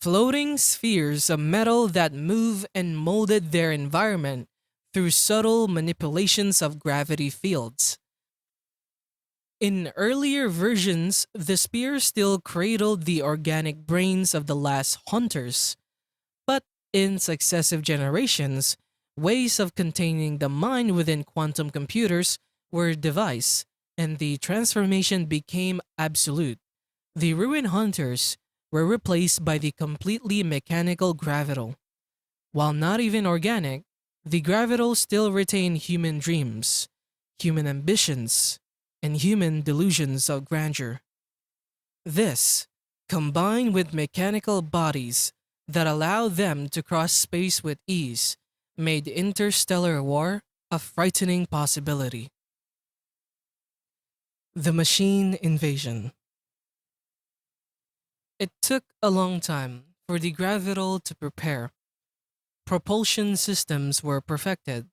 floating spheres of metal that move and molded their environment through subtle manipulations of gravity fields. In earlier versions, the spear still cradled the organic brains of the last hunters, but in successive generations, ways of containing the mind within quantum computers were devised, and the transformation became absolute. The ruin hunters were replaced by the completely mechanical gravital. While not even organic, the gravital still retained human dreams, human ambitions, and human delusions of grandeur. This, combined with mechanical bodies that allowed them to cross space with ease, made interstellar war a frightening possibility. The machine invasion. It took a long time for the gravital to prepare. Propulsion systems were perfected,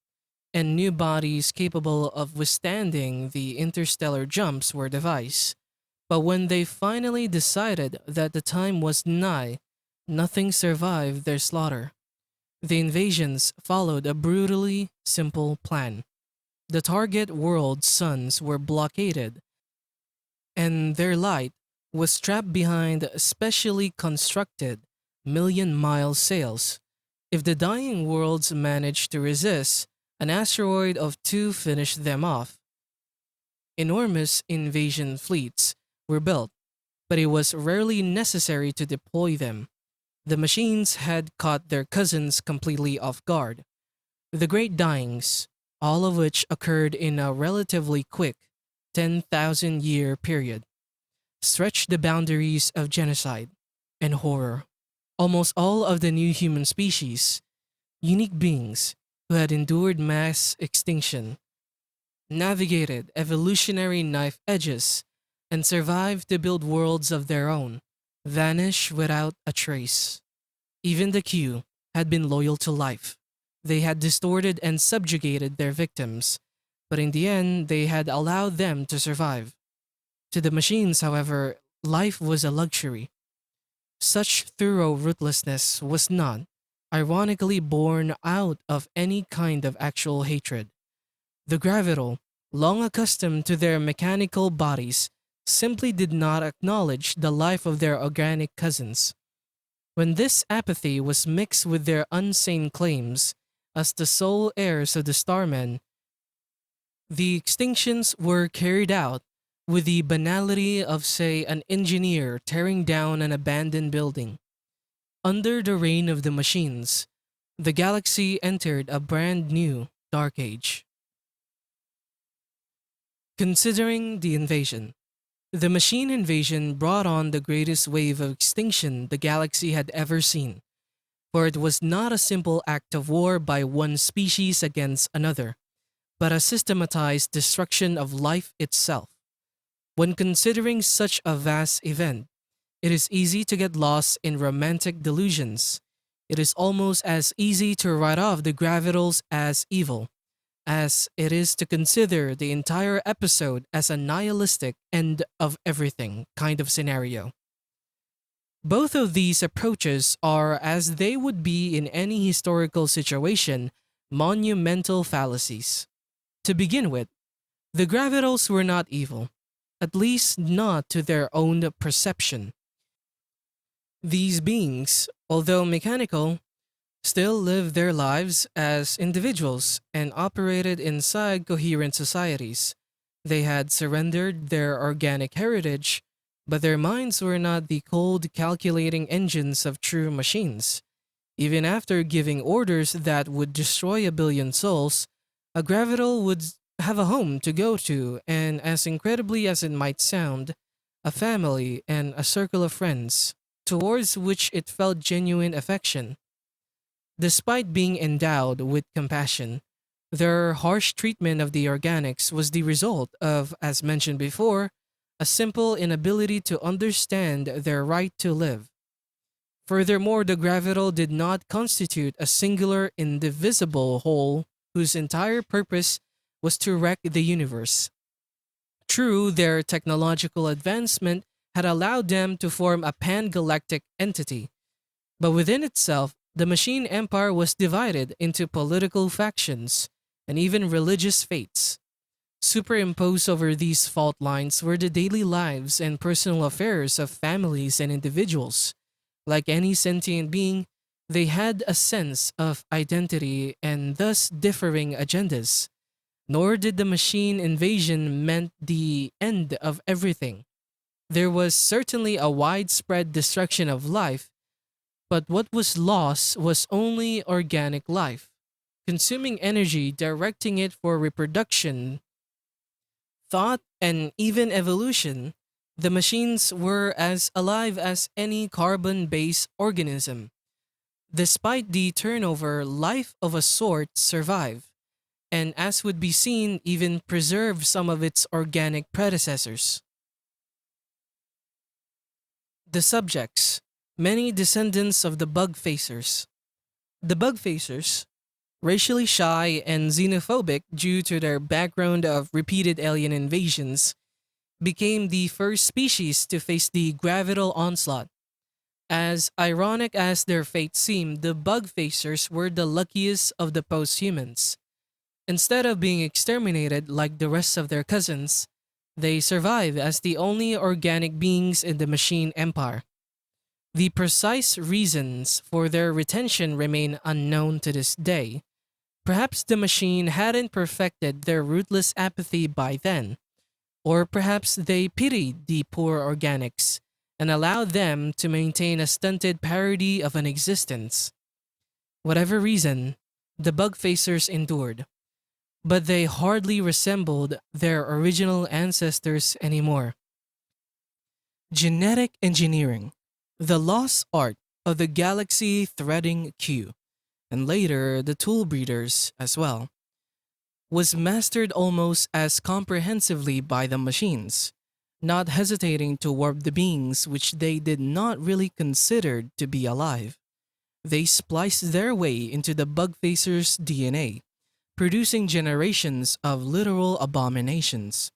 and new bodies capable of withstanding the interstellar jumps were devised. But when they finally decided that the time was nigh, nothing survived their slaughter. The invasions followed a brutally simple plan. The target world's suns were blockaded, and their light was trapped behind specially constructed million-mile sails. If the dying worlds managed to resist, an asteroid of two finished them off. Enormous invasion fleets were built, but it was rarely necessary to deploy them. The machines had caught their cousins completely off guard. The Great Dyings, all of which occurred in a relatively quick 10,000-year period, stretched the boundaries of genocide and horror. Almost all of the new human species, unique beings who had endured mass extinction, navigated evolutionary knife edges, and survived to build worlds of their own, vanished without a trace. Even the Q had been loyal to life. They had distorted and subjugated their victims, but in the end they had allowed them to survive. To the machines, however, life was a luxury. Such thorough ruthlessness was not, ironically, born out of any kind of actual hatred. The gravital, long accustomed to their mechanical bodies, simply did not acknowledge the life of their organic cousins. When this apathy was mixed with their unsane claims as the sole heirs of the Starmen, the extinctions were carried out with the banality of, say, an engineer tearing down an abandoned building. Under the reign of the machines, the galaxy entered a brand new dark age. Considering the invasion, the machine invasion brought on the greatest wave of extinction the galaxy had ever seen. for it was not a simple act of war by one species against another, but a systematized destruction of life itself. When considering such a vast event, it is easy to get lost in romantic delusions. It is almost as easy to write off the Gravitals as evil as it is to consider the entire episode as a nihilistic end of everything kind of scenario. Both of these approaches are, as they would be in any historical situation, monumental fallacies. To begin with, the Gravitals were not evil, at least not to their own perception. These beings, although mechanical, still lived their lives as individuals and operated inside coherent societies. They had surrendered their organic heritage, but their minds were not the cold, calculating engines of true machines. Even after giving orders that would destroy a billion souls, a gravital would have a home to go to, and as incredibly as it might sound, a family and a circle of friends, towards which it felt genuine affection. Despite being endowed with compassion, their harsh treatment of the organics was the result of, as mentioned before, a simple inability to understand their right to live. Furthermore, the gravital did not constitute a singular, indivisible whole whose entire purpose was to wreck the universe. True, their technological advancement had allowed them to form a pan-galactic entity, but within itself, the machine empire was divided into political factions and even religious faiths. Superimposed over these fault lines were the daily lives and personal affairs of families and individuals. Like any sentient being, they had a sense of identity and thus differing agendas. Nor did the machine invasion meant the end of everything. There was certainly a widespread destruction of life, but what was lost was only organic life, consuming energy, directing it for reproduction, thought, and even evolution. The machines were as alive as any carbon based organism. Despite the turnover, life of a sort survived, and as would be seen, even preserved some of its organic predecessors. The subjects, many descendants of the bug facers. The bug facers, racially shy and xenophobic due to their background of repeated alien invasions, became the first species to face the gravital onslaught. As ironic as their fate seemed, the bug facers were the luckiest of the post-humans. Instead of being exterminated like the rest of their cousins, they survive as the only organic beings in the machine empire. The precise reasons for their retention remain unknown to this day. Perhaps the machine hadn't perfected their ruthless apathy by then, or perhaps they pitied the poor organics and allowed them to maintain a stunted parody of an existence. Whatever reason, the bug facers endured, but they hardly resembled their original ancestors anymore. Genetic engineering, the lost art of the galaxy threading Q, and later the tool breeders as well, was mastered almost as comprehensively by the machines, not hesitating to warp the beings which they did not really consider to be alive. They spliced their way into the bug facer's DNA, producing generations of literal abominations.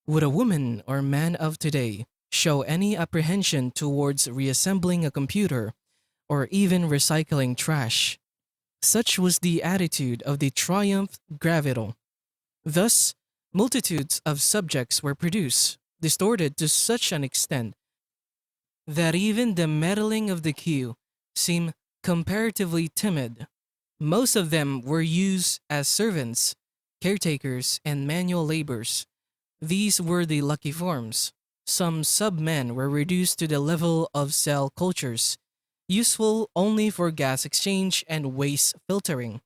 Would a woman or man of today show any apprehension towards reassembling a computer or even recycling trash? Such was the attitude of the triumph gravital. Thus, multitudes of subjects were produced, distorted to such an extent that even the meddling of the queue seemed comparatively timid. Most of them were used as servants, caretakers, and manual laborers. These were the lucky forms. Some sub-men were reduced to the level of cell cultures, useful only for gas exchange and waste filtering.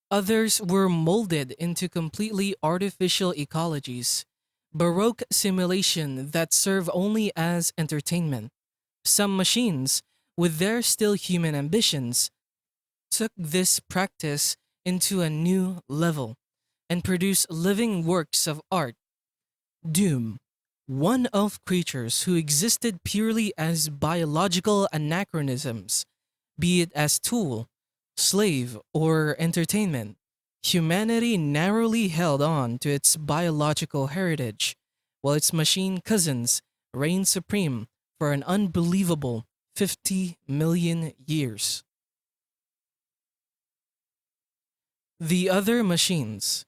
Others were molded into completely artificial ecologies, baroque simulation that serve only as entertainment. Some machines with their still human ambitions, took this practice into a new level and produced living works of art. Doom, one of creatures who existed purely as biological anachronisms, be it as tool, slave, or entertainment, humanity narrowly held on to its biological heritage, while its machine cousins reigned supreme for an unbelievable 50 million years. The other machines.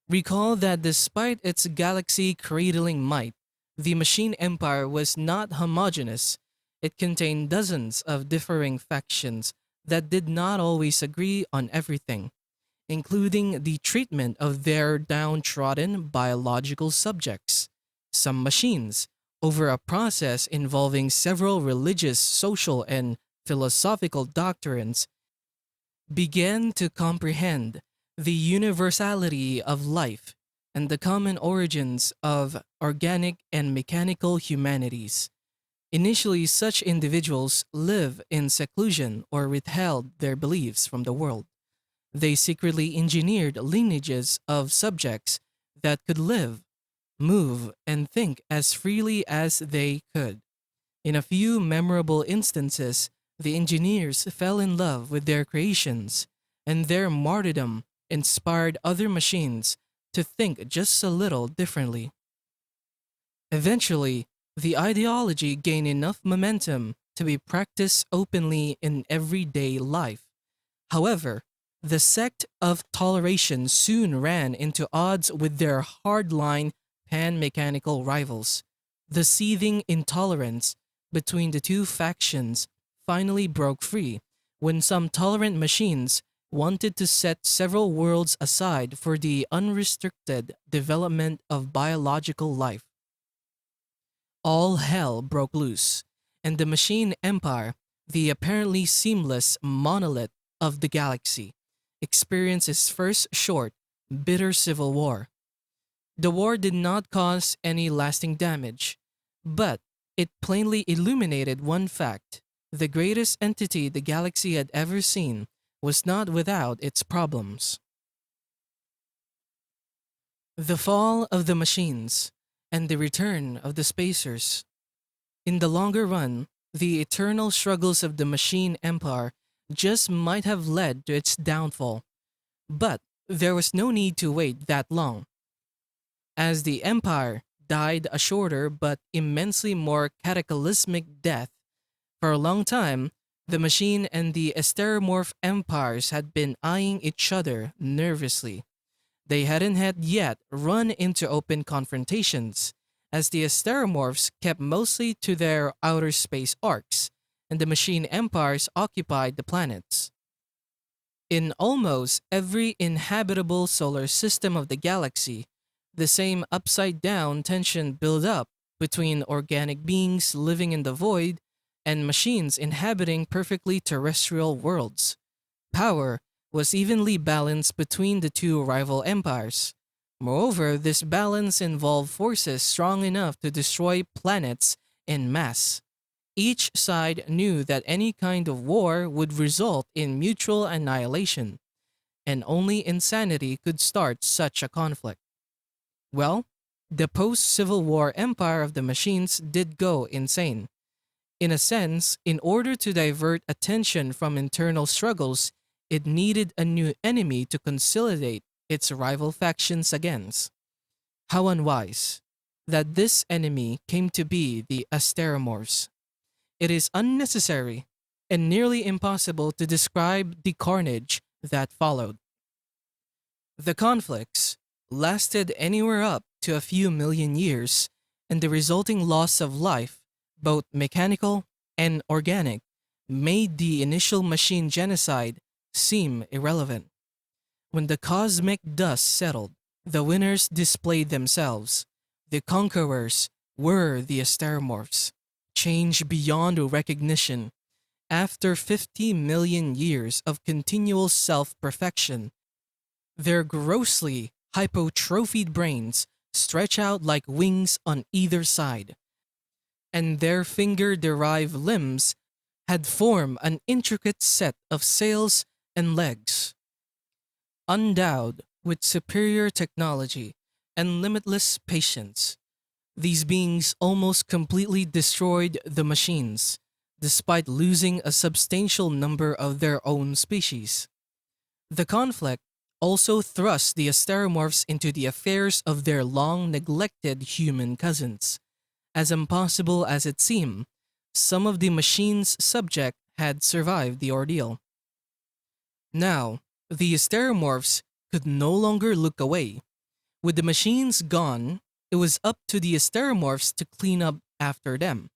Recall that despite its galaxy cradling might, the machine empire was not homogeneous. It contained dozens of differing factions that did not always agree on everything, including the treatment of their downtrodden biological subjects. Some machines, over a process involving several religious, social, and philosophical doctrines, began to comprehend the universality of life and the common origins of organic and mechanical humanities. Initially, such individuals live in seclusion or withheld their beliefs from the world. They secretly engineered lineages of subjects that could live, move, and think as freely as they could. In a few memorable instances, the engineers fell in love with their creations, and their martyrdom inspired other machines to think just a little differently. Eventually, the ideology gained enough momentum to be practiced openly in everyday life. However, the sect of toleration soon ran into odds with their hardline pan-mechanical rivals. The seething intolerance between the two factions finally broke free when some tolerant machines wanted to set several worlds aside for the unrestricted development of biological life. All hell broke loose, and the machine empire, the apparently seamless monolith of the galaxy, experienced its first short, bitter civil war. The war did not cause any lasting damage, but it plainly illuminated one fact: the greatest entity the galaxy had ever seen was not without its problems. The fall of the machines and the return of the spacers. In the longer run, the eternal struggles of the machine empire just might have led to its downfall. But there was no need to wait that long. As the empire died a shorter but immensely more cataclysmic death, for a long time, the machine and the Asteromorph empires had been eyeing each other nervously. They hadn't had yet run into open confrontations, as the Asteromorphs kept mostly to their outer space arcs, and the machine empires occupied the planets. In almost every inhabitable solar system of the galaxy, the same upside down tension built up between organic beings living in the void and machines inhabiting perfectly terrestrial worlds. Power was evenly balanced between the two rival empires. Moreover, this balance involved forces strong enough to destroy planets en masse. Each side knew that any kind of war would result in mutual annihilation, and only insanity could start such a conflict. Well, the post Civil War empire of the machines did go insane. In a sense, in order to divert attention from internal struggles, it needed a new enemy to consolidate its rival factions against. How unwise that this enemy came to be the Asteromorphs. It is unnecessary and nearly impossible to describe the carnage that followed. The conflicts lasted anywhere up to a few million years, and the resulting loss of life, both mechanical and organic, made the initial machine genocide seem irrelevant. When the cosmic dust settled, the winners displayed themselves. The conquerors were the Asteromorphs, changed beyond recognition. After 50 million years of continual self-perfection, their grossly hypertrophied brains stretch out like wings on either side, and their finger-derived limbs had formed an intricate set of sails and legs. Endowed with superior technology and limitless patience, these beings almost completely destroyed the machines, despite losing a substantial number of their own species. The conflict also thrust the asteromorphs into the affairs of their long neglected human cousins. As impossible as it seemed, some of the machine's subject had survived the ordeal. Now, the asteromorphs could no longer look away. With the machines gone, it was up to the asteromorphs to clean up after them.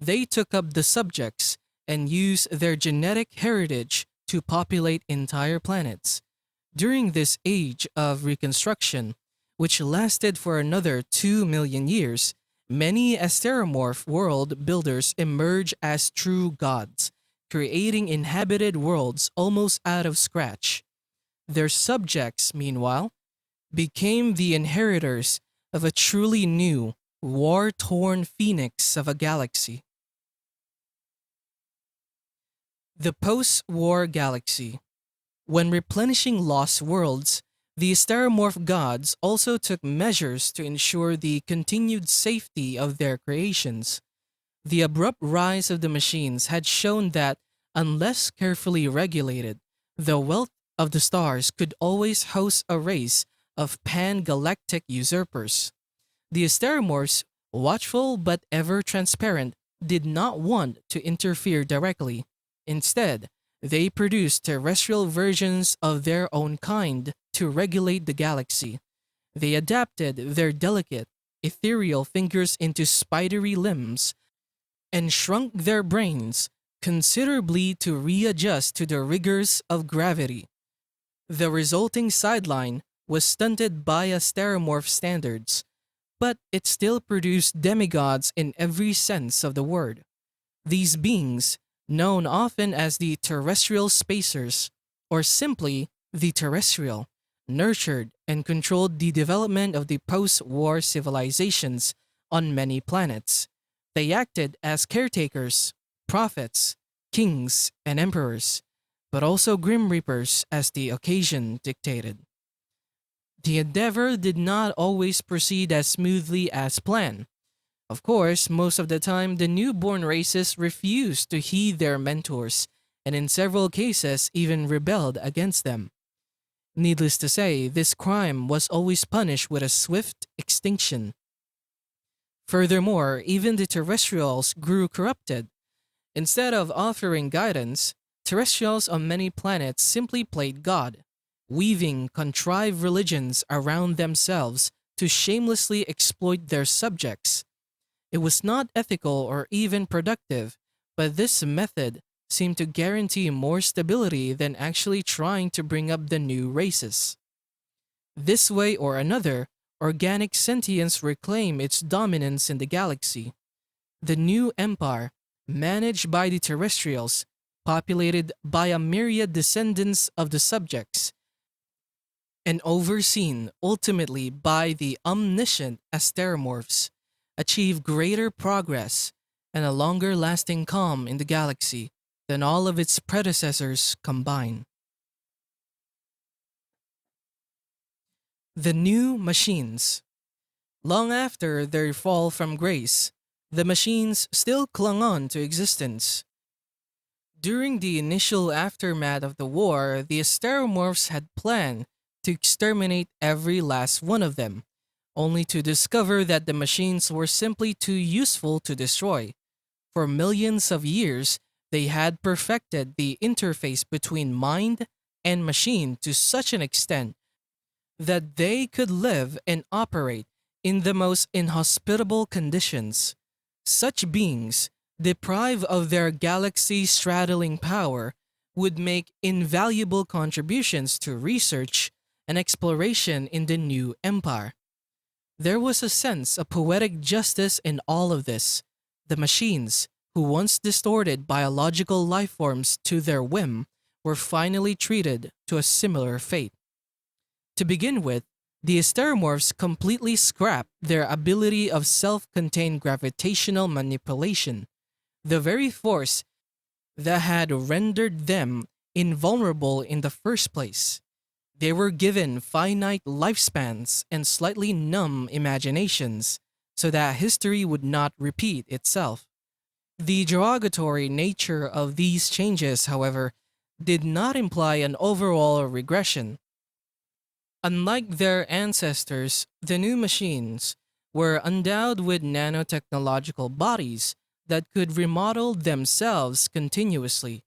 They took up the subjects and used their genetic heritage to populate entire planets. During this age of reconstruction, which lasted for another 2 million years, many asteromorph world builders emerged as true gods, creating inhabited worlds almost out of scratch. Their subjects, meanwhile, became the inheritors of a truly new, war-torn phoenix of a galaxy. The post-war galaxy. When replenishing lost worlds, the asteromorph gods also took measures to ensure the continued safety of their creations. The abrupt rise of the machines had shown that, unless carefully regulated, the wealth of the stars could always host a race of pan-galactic usurpers. The asteromorphs, watchful but ever transparent, did not want to interfere directly. Instead, they produced terrestrial versions of their own kind to regulate the galaxy. They adapted their delicate, ethereal fingers into spidery limbs and shrunk their brains considerably to readjust to the rigors of gravity. The resulting sideline was stunted by asteromorph standards, but it still produced demigods in every sense of the word. These beings, known often as the terrestrial spacers, or simply the terrestrial, nurtured and controlled the development of the post-war civilizations on many planets. They acted as caretakers, prophets, kings, and emperors, but also grim reapers as the occasion dictated. The endeavor did not always proceed as smoothly as planned. Of course, most of the time, the newborn races refused to heed their mentors, and in several cases even rebelled against them. Needless to say, this crime was always punished with a swift extinction. Furthermore, even the terrestrials grew corrupted. Instead of offering guidance, terrestrials on many planets simply played God, weaving contrived religions around themselves to shamelessly exploit their subjects. It was not ethical or even productive, but this method seemed to guarantee more stability than actually trying to bring up the new races. This way or another, organic sentience reclaimed its dominance in the galaxy. The new empire, managed by the terrestrials, populated by a myriad descendants of the subjects, and overseen ultimately by the omniscient asteromorphs, achieved greater progress and a longer lasting calm in the galaxy than all of its predecessors combined. The new machines. Long after their fall from grace, the machines still clung on to existence. During the initial aftermath of the war, the asteromorphs had planned to exterminate every last one of them, only to discover that the machines were simply too useful to destroy. For millions of years, they had perfected the interface between mind and machine to such an extent that they could live and operate in the most inhospitable conditions. Such beings, deprived of their galaxy-straddling power, would make invaluable contributions to research and exploration in the new empire. There was a sense of poetic justice in all of this. The machines, who once distorted biological life forms to their whim, were finally treated to a similar fate. To begin with, the asteromorphs completely scrapped their ability of self-contained gravitational manipulation, the very force that had rendered them invulnerable in the first place. They were given finite lifespans and slightly numb imaginations so that history would not repeat itself. The derogatory nature of these changes, however, did not imply an overall regression. Unlike their ancestors, the new machines were endowed with nanotechnological bodies that could remodel themselves continuously,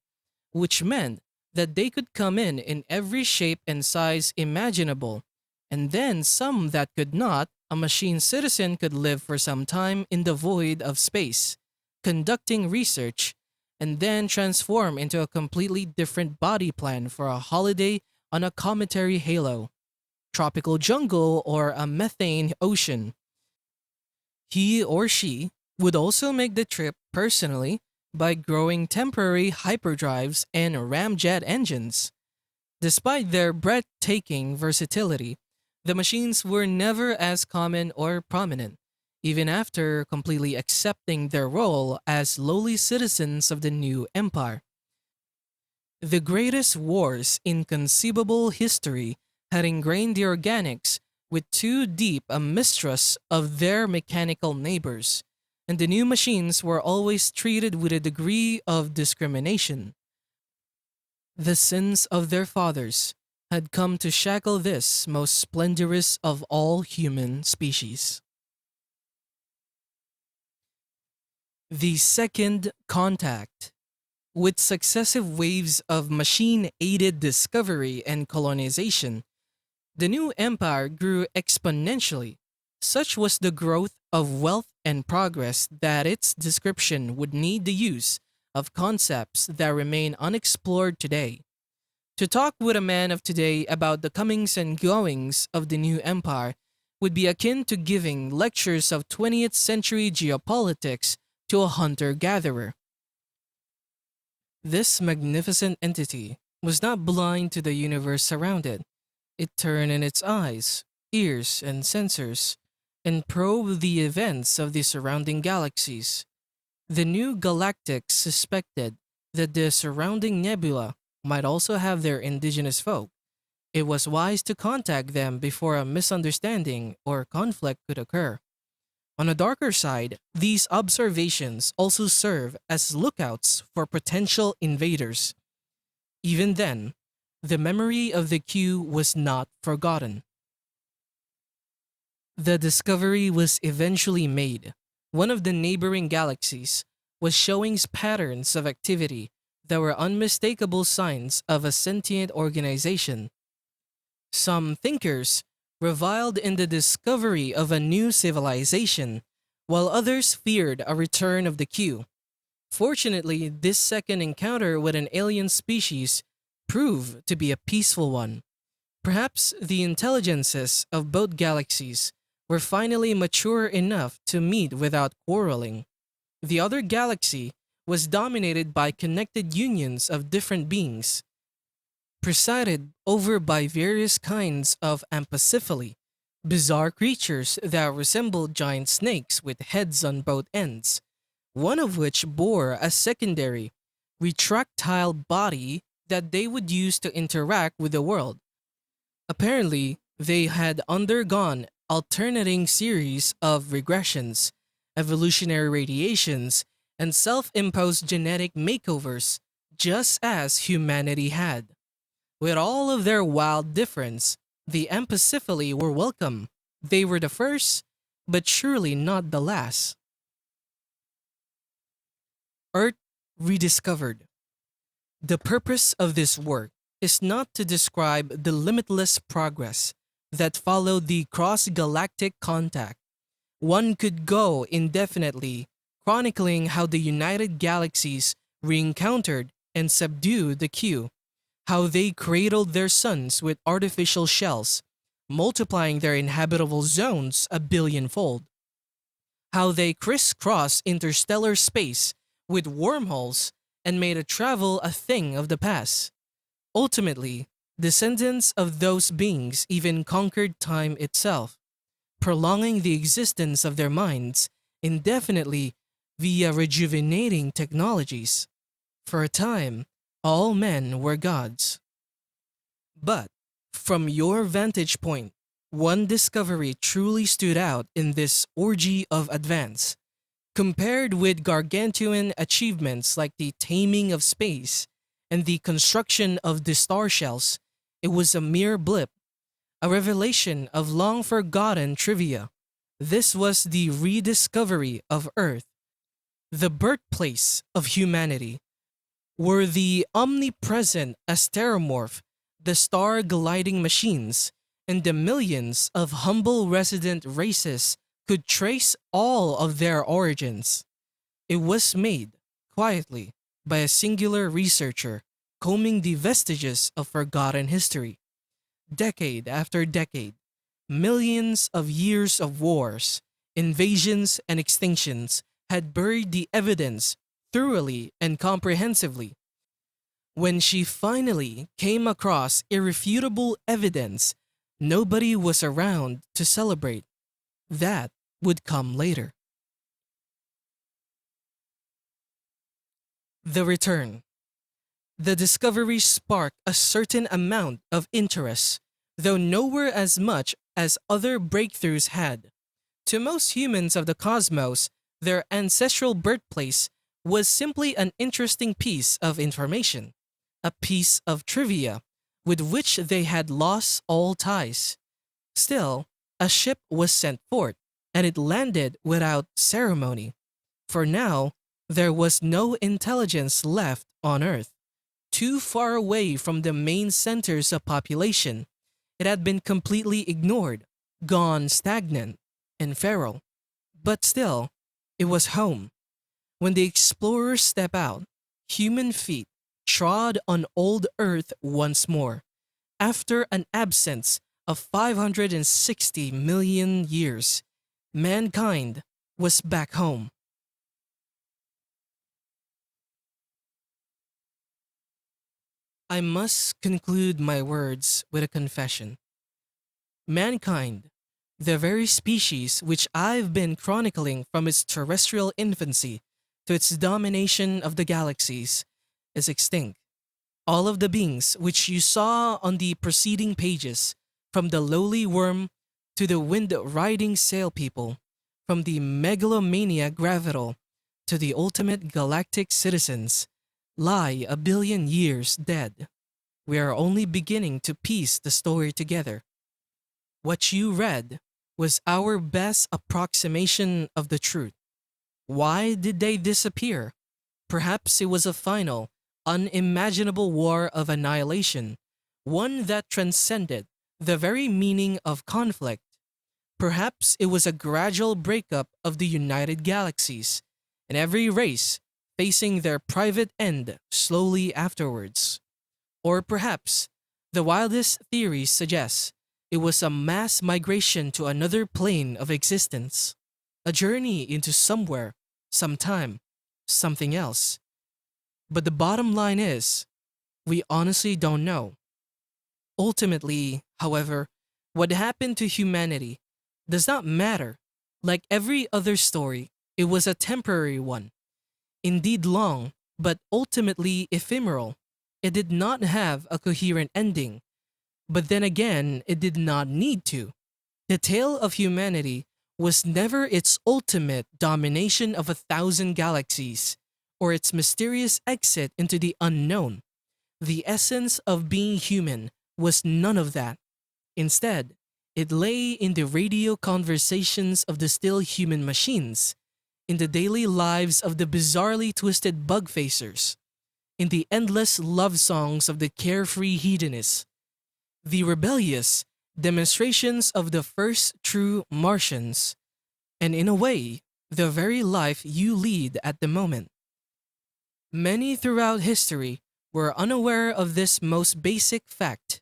which meant that they could come in every shape and size imaginable, and then some that could not, a machine citizen could live for some time in the void of space, conducting research, and then transform into a completely different body plan for a holiday on a cometary halo, tropical jungle, or a methane ocean. He or she would also make the trip personally by growing temporary hyperdrives and ramjet engines. Despite their breathtaking versatility, the machines were never as common or prominent, even after completely accepting their role as lowly citizens of the new empire. The greatest wars in conceivable history had ingrained the organics with too deep a mistrust of their mechanical neighbors, and the new machines were always treated with a degree of discrimination. The sins of their fathers had come to shackle this most splendorous of all human species. The Second Contact. With successive waves of machine aided discovery and colonization, the new empire grew exponentially. Such was the growth of wealth and progress that its description would need the use of concepts that remain unexplored today. To talk with a man of today about the comings and goings of the new empire would be akin to giving lectures of 20th century geopolitics to a hunter gatherer. This magnificent entity was not blind to the universe around it. It turned in its eyes, ears, and sensors and probed the events of the surrounding galaxies. The new galactics suspected that the surrounding nebula might also have their indigenous folk. It was wise to contact them before a misunderstanding or conflict could occur. On a darker side, these observations also serve as lookouts for potential invaders. Even then, the memory of the Q was not forgotten. The discovery was eventually made. One of the neighboring galaxies was showing patterns of activity that were unmistakable signs of a sentient organization. Some thinkers reviled in the discovery of a new civilization, while others feared a return of the Q. Fortunately, this second encounter with an alien species proved to be a peaceful one. Perhaps the intelligences of both galaxies were finally mature enough to meet without quarreling. The other galaxy was dominated by connected unions of different beings, presided over by various kinds of amphicephaly, bizarre creatures that resembled giant snakes with heads on both ends, one of which bore a secondary, retractile body that they would use to interact with the world. Apparently, they had undergone alternating series of regressions, evolutionary radiations, and self-imposed genetic makeovers, just as humanity had. With all of their wild difference, the amphicephaly were welcome. They were the first, but surely not the last. Earth rediscovered. The purpose of this work is not to describe the limitless progress that followed the cross-galactic contact. One could go indefinitely, chronicling how the United Galaxies re-encountered and subdued the Q, how they cradled their suns with artificial shells, multiplying their inhabitable zones a billionfold, how they crisscrossed interstellar space with wormholes and made a travel a thing of the past. Ultimately, descendants of those beings even conquered time itself, prolonging the existence of their minds indefinitely via rejuvenating technologies. For a time, all men were gods. But from your vantage point, one discovery truly stood out in this orgy of advance. Compared with gargantuan achievements like the taming of space and the construction of the star shells, it was a mere blip, a revelation of long forgotten trivia. This was the rediscovery of Earth, the birthplace of humanity. Were the omnipresent asteromorph, the star gliding machines, and the millions of humble resident races could trace all of their origins. It was made, quietly, by a singular researcher combing the vestiges of forgotten history. Decade after decade, millions of years of wars, invasions, and extinctions had buried the evidence thoroughly and comprehensively. When she finally came across irrefutable evidence, nobody was around to celebrate. That would come later. The return. The discovery sparked a certain amount of interest, though nowhere as much as other breakthroughs had. To most humans of the cosmos, their ancestral birthplace was simply an interesting piece of information, a piece of trivia with which they had lost all ties. Still, a ship was sent forth, and it landed without ceremony. For now, there was no intelligence left on Earth. Too far away from the main centers of population, it had been completely ignored, gone stagnant, and feral. But still, it was home. When the explorers stepped out, human feet trod on old Earth once more, after an absence of 560 million years. Mankind was back home. I must conclude my words with a confession. Mankind, the very species which I've been chronicling from its terrestrial infancy to its domination of the galaxies, is extinct. All of the beings which you saw on the preceding pages, from the lowly worm to the wind-riding sail people, from the megalomania gravital to the ultimate galactic citizens, lie a billion years dead. We are only beginning to piece the story together. What you read was our best approximation of the truth. Why did they disappear? Perhaps it was a final, unimaginable war of annihilation, one that transcended the very meaning of conflict. Perhaps it was a gradual breakup of the United Galaxies, and every race facing their private end slowly afterwards. Or perhaps, the wildest theories suggest, it was a mass migration to another plane of existence, a journey into somewhere, sometime, something else. But the bottom line is, we honestly don't know. Ultimately, however, what happened to humanity does not matter. Like every other story, it was a temporary one. Indeed long, but ultimately ephemeral. It did not have a coherent ending. But then again, it did not need to. The tale of humanity was never its ultimate domination of 1,000 galaxies, or its mysterious exit into the unknown. The essence of being human was none of that. Instead, it lay in the radio conversations of the still human machines, in the daily lives of the bizarrely twisted bug facers, in the endless love songs of the carefree hedonists, the rebellious demonstrations of the first true Martians, and in a way, the very life you lead at the moment. Many throughout history were unaware of this most basic fact.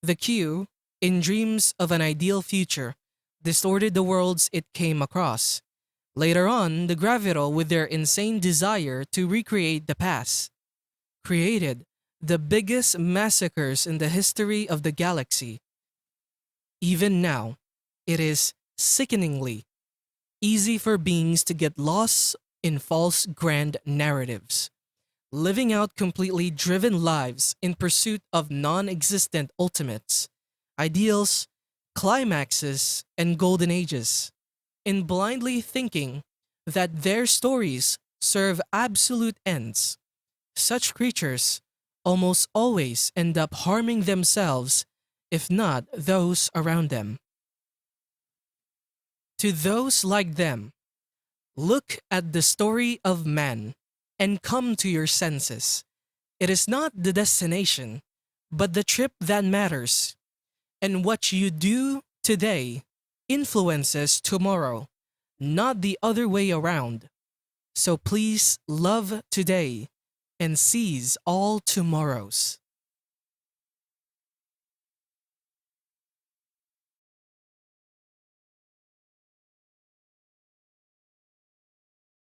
The Q, in dreams of an ideal future, distorted the worlds it came across. Later on, the Gravital, with their insane desire to recreate the past, created the biggest massacres in the history of the galaxy. Even now, it is sickeningly easy for beings to get lost in false grand narratives. living out completely driven lives in pursuit of non existent ultimates, ideals, climaxes, and golden ages, in blindly thinking that their stories serve absolute ends. Such creatures almost always end up harming themselves, if not those around them. To those like them, look at the story of man and come to your senses. It is not the destination, but the trip that matters. And what you do today influences tomorrow, not the other way around. So please love today and seize all tomorrows.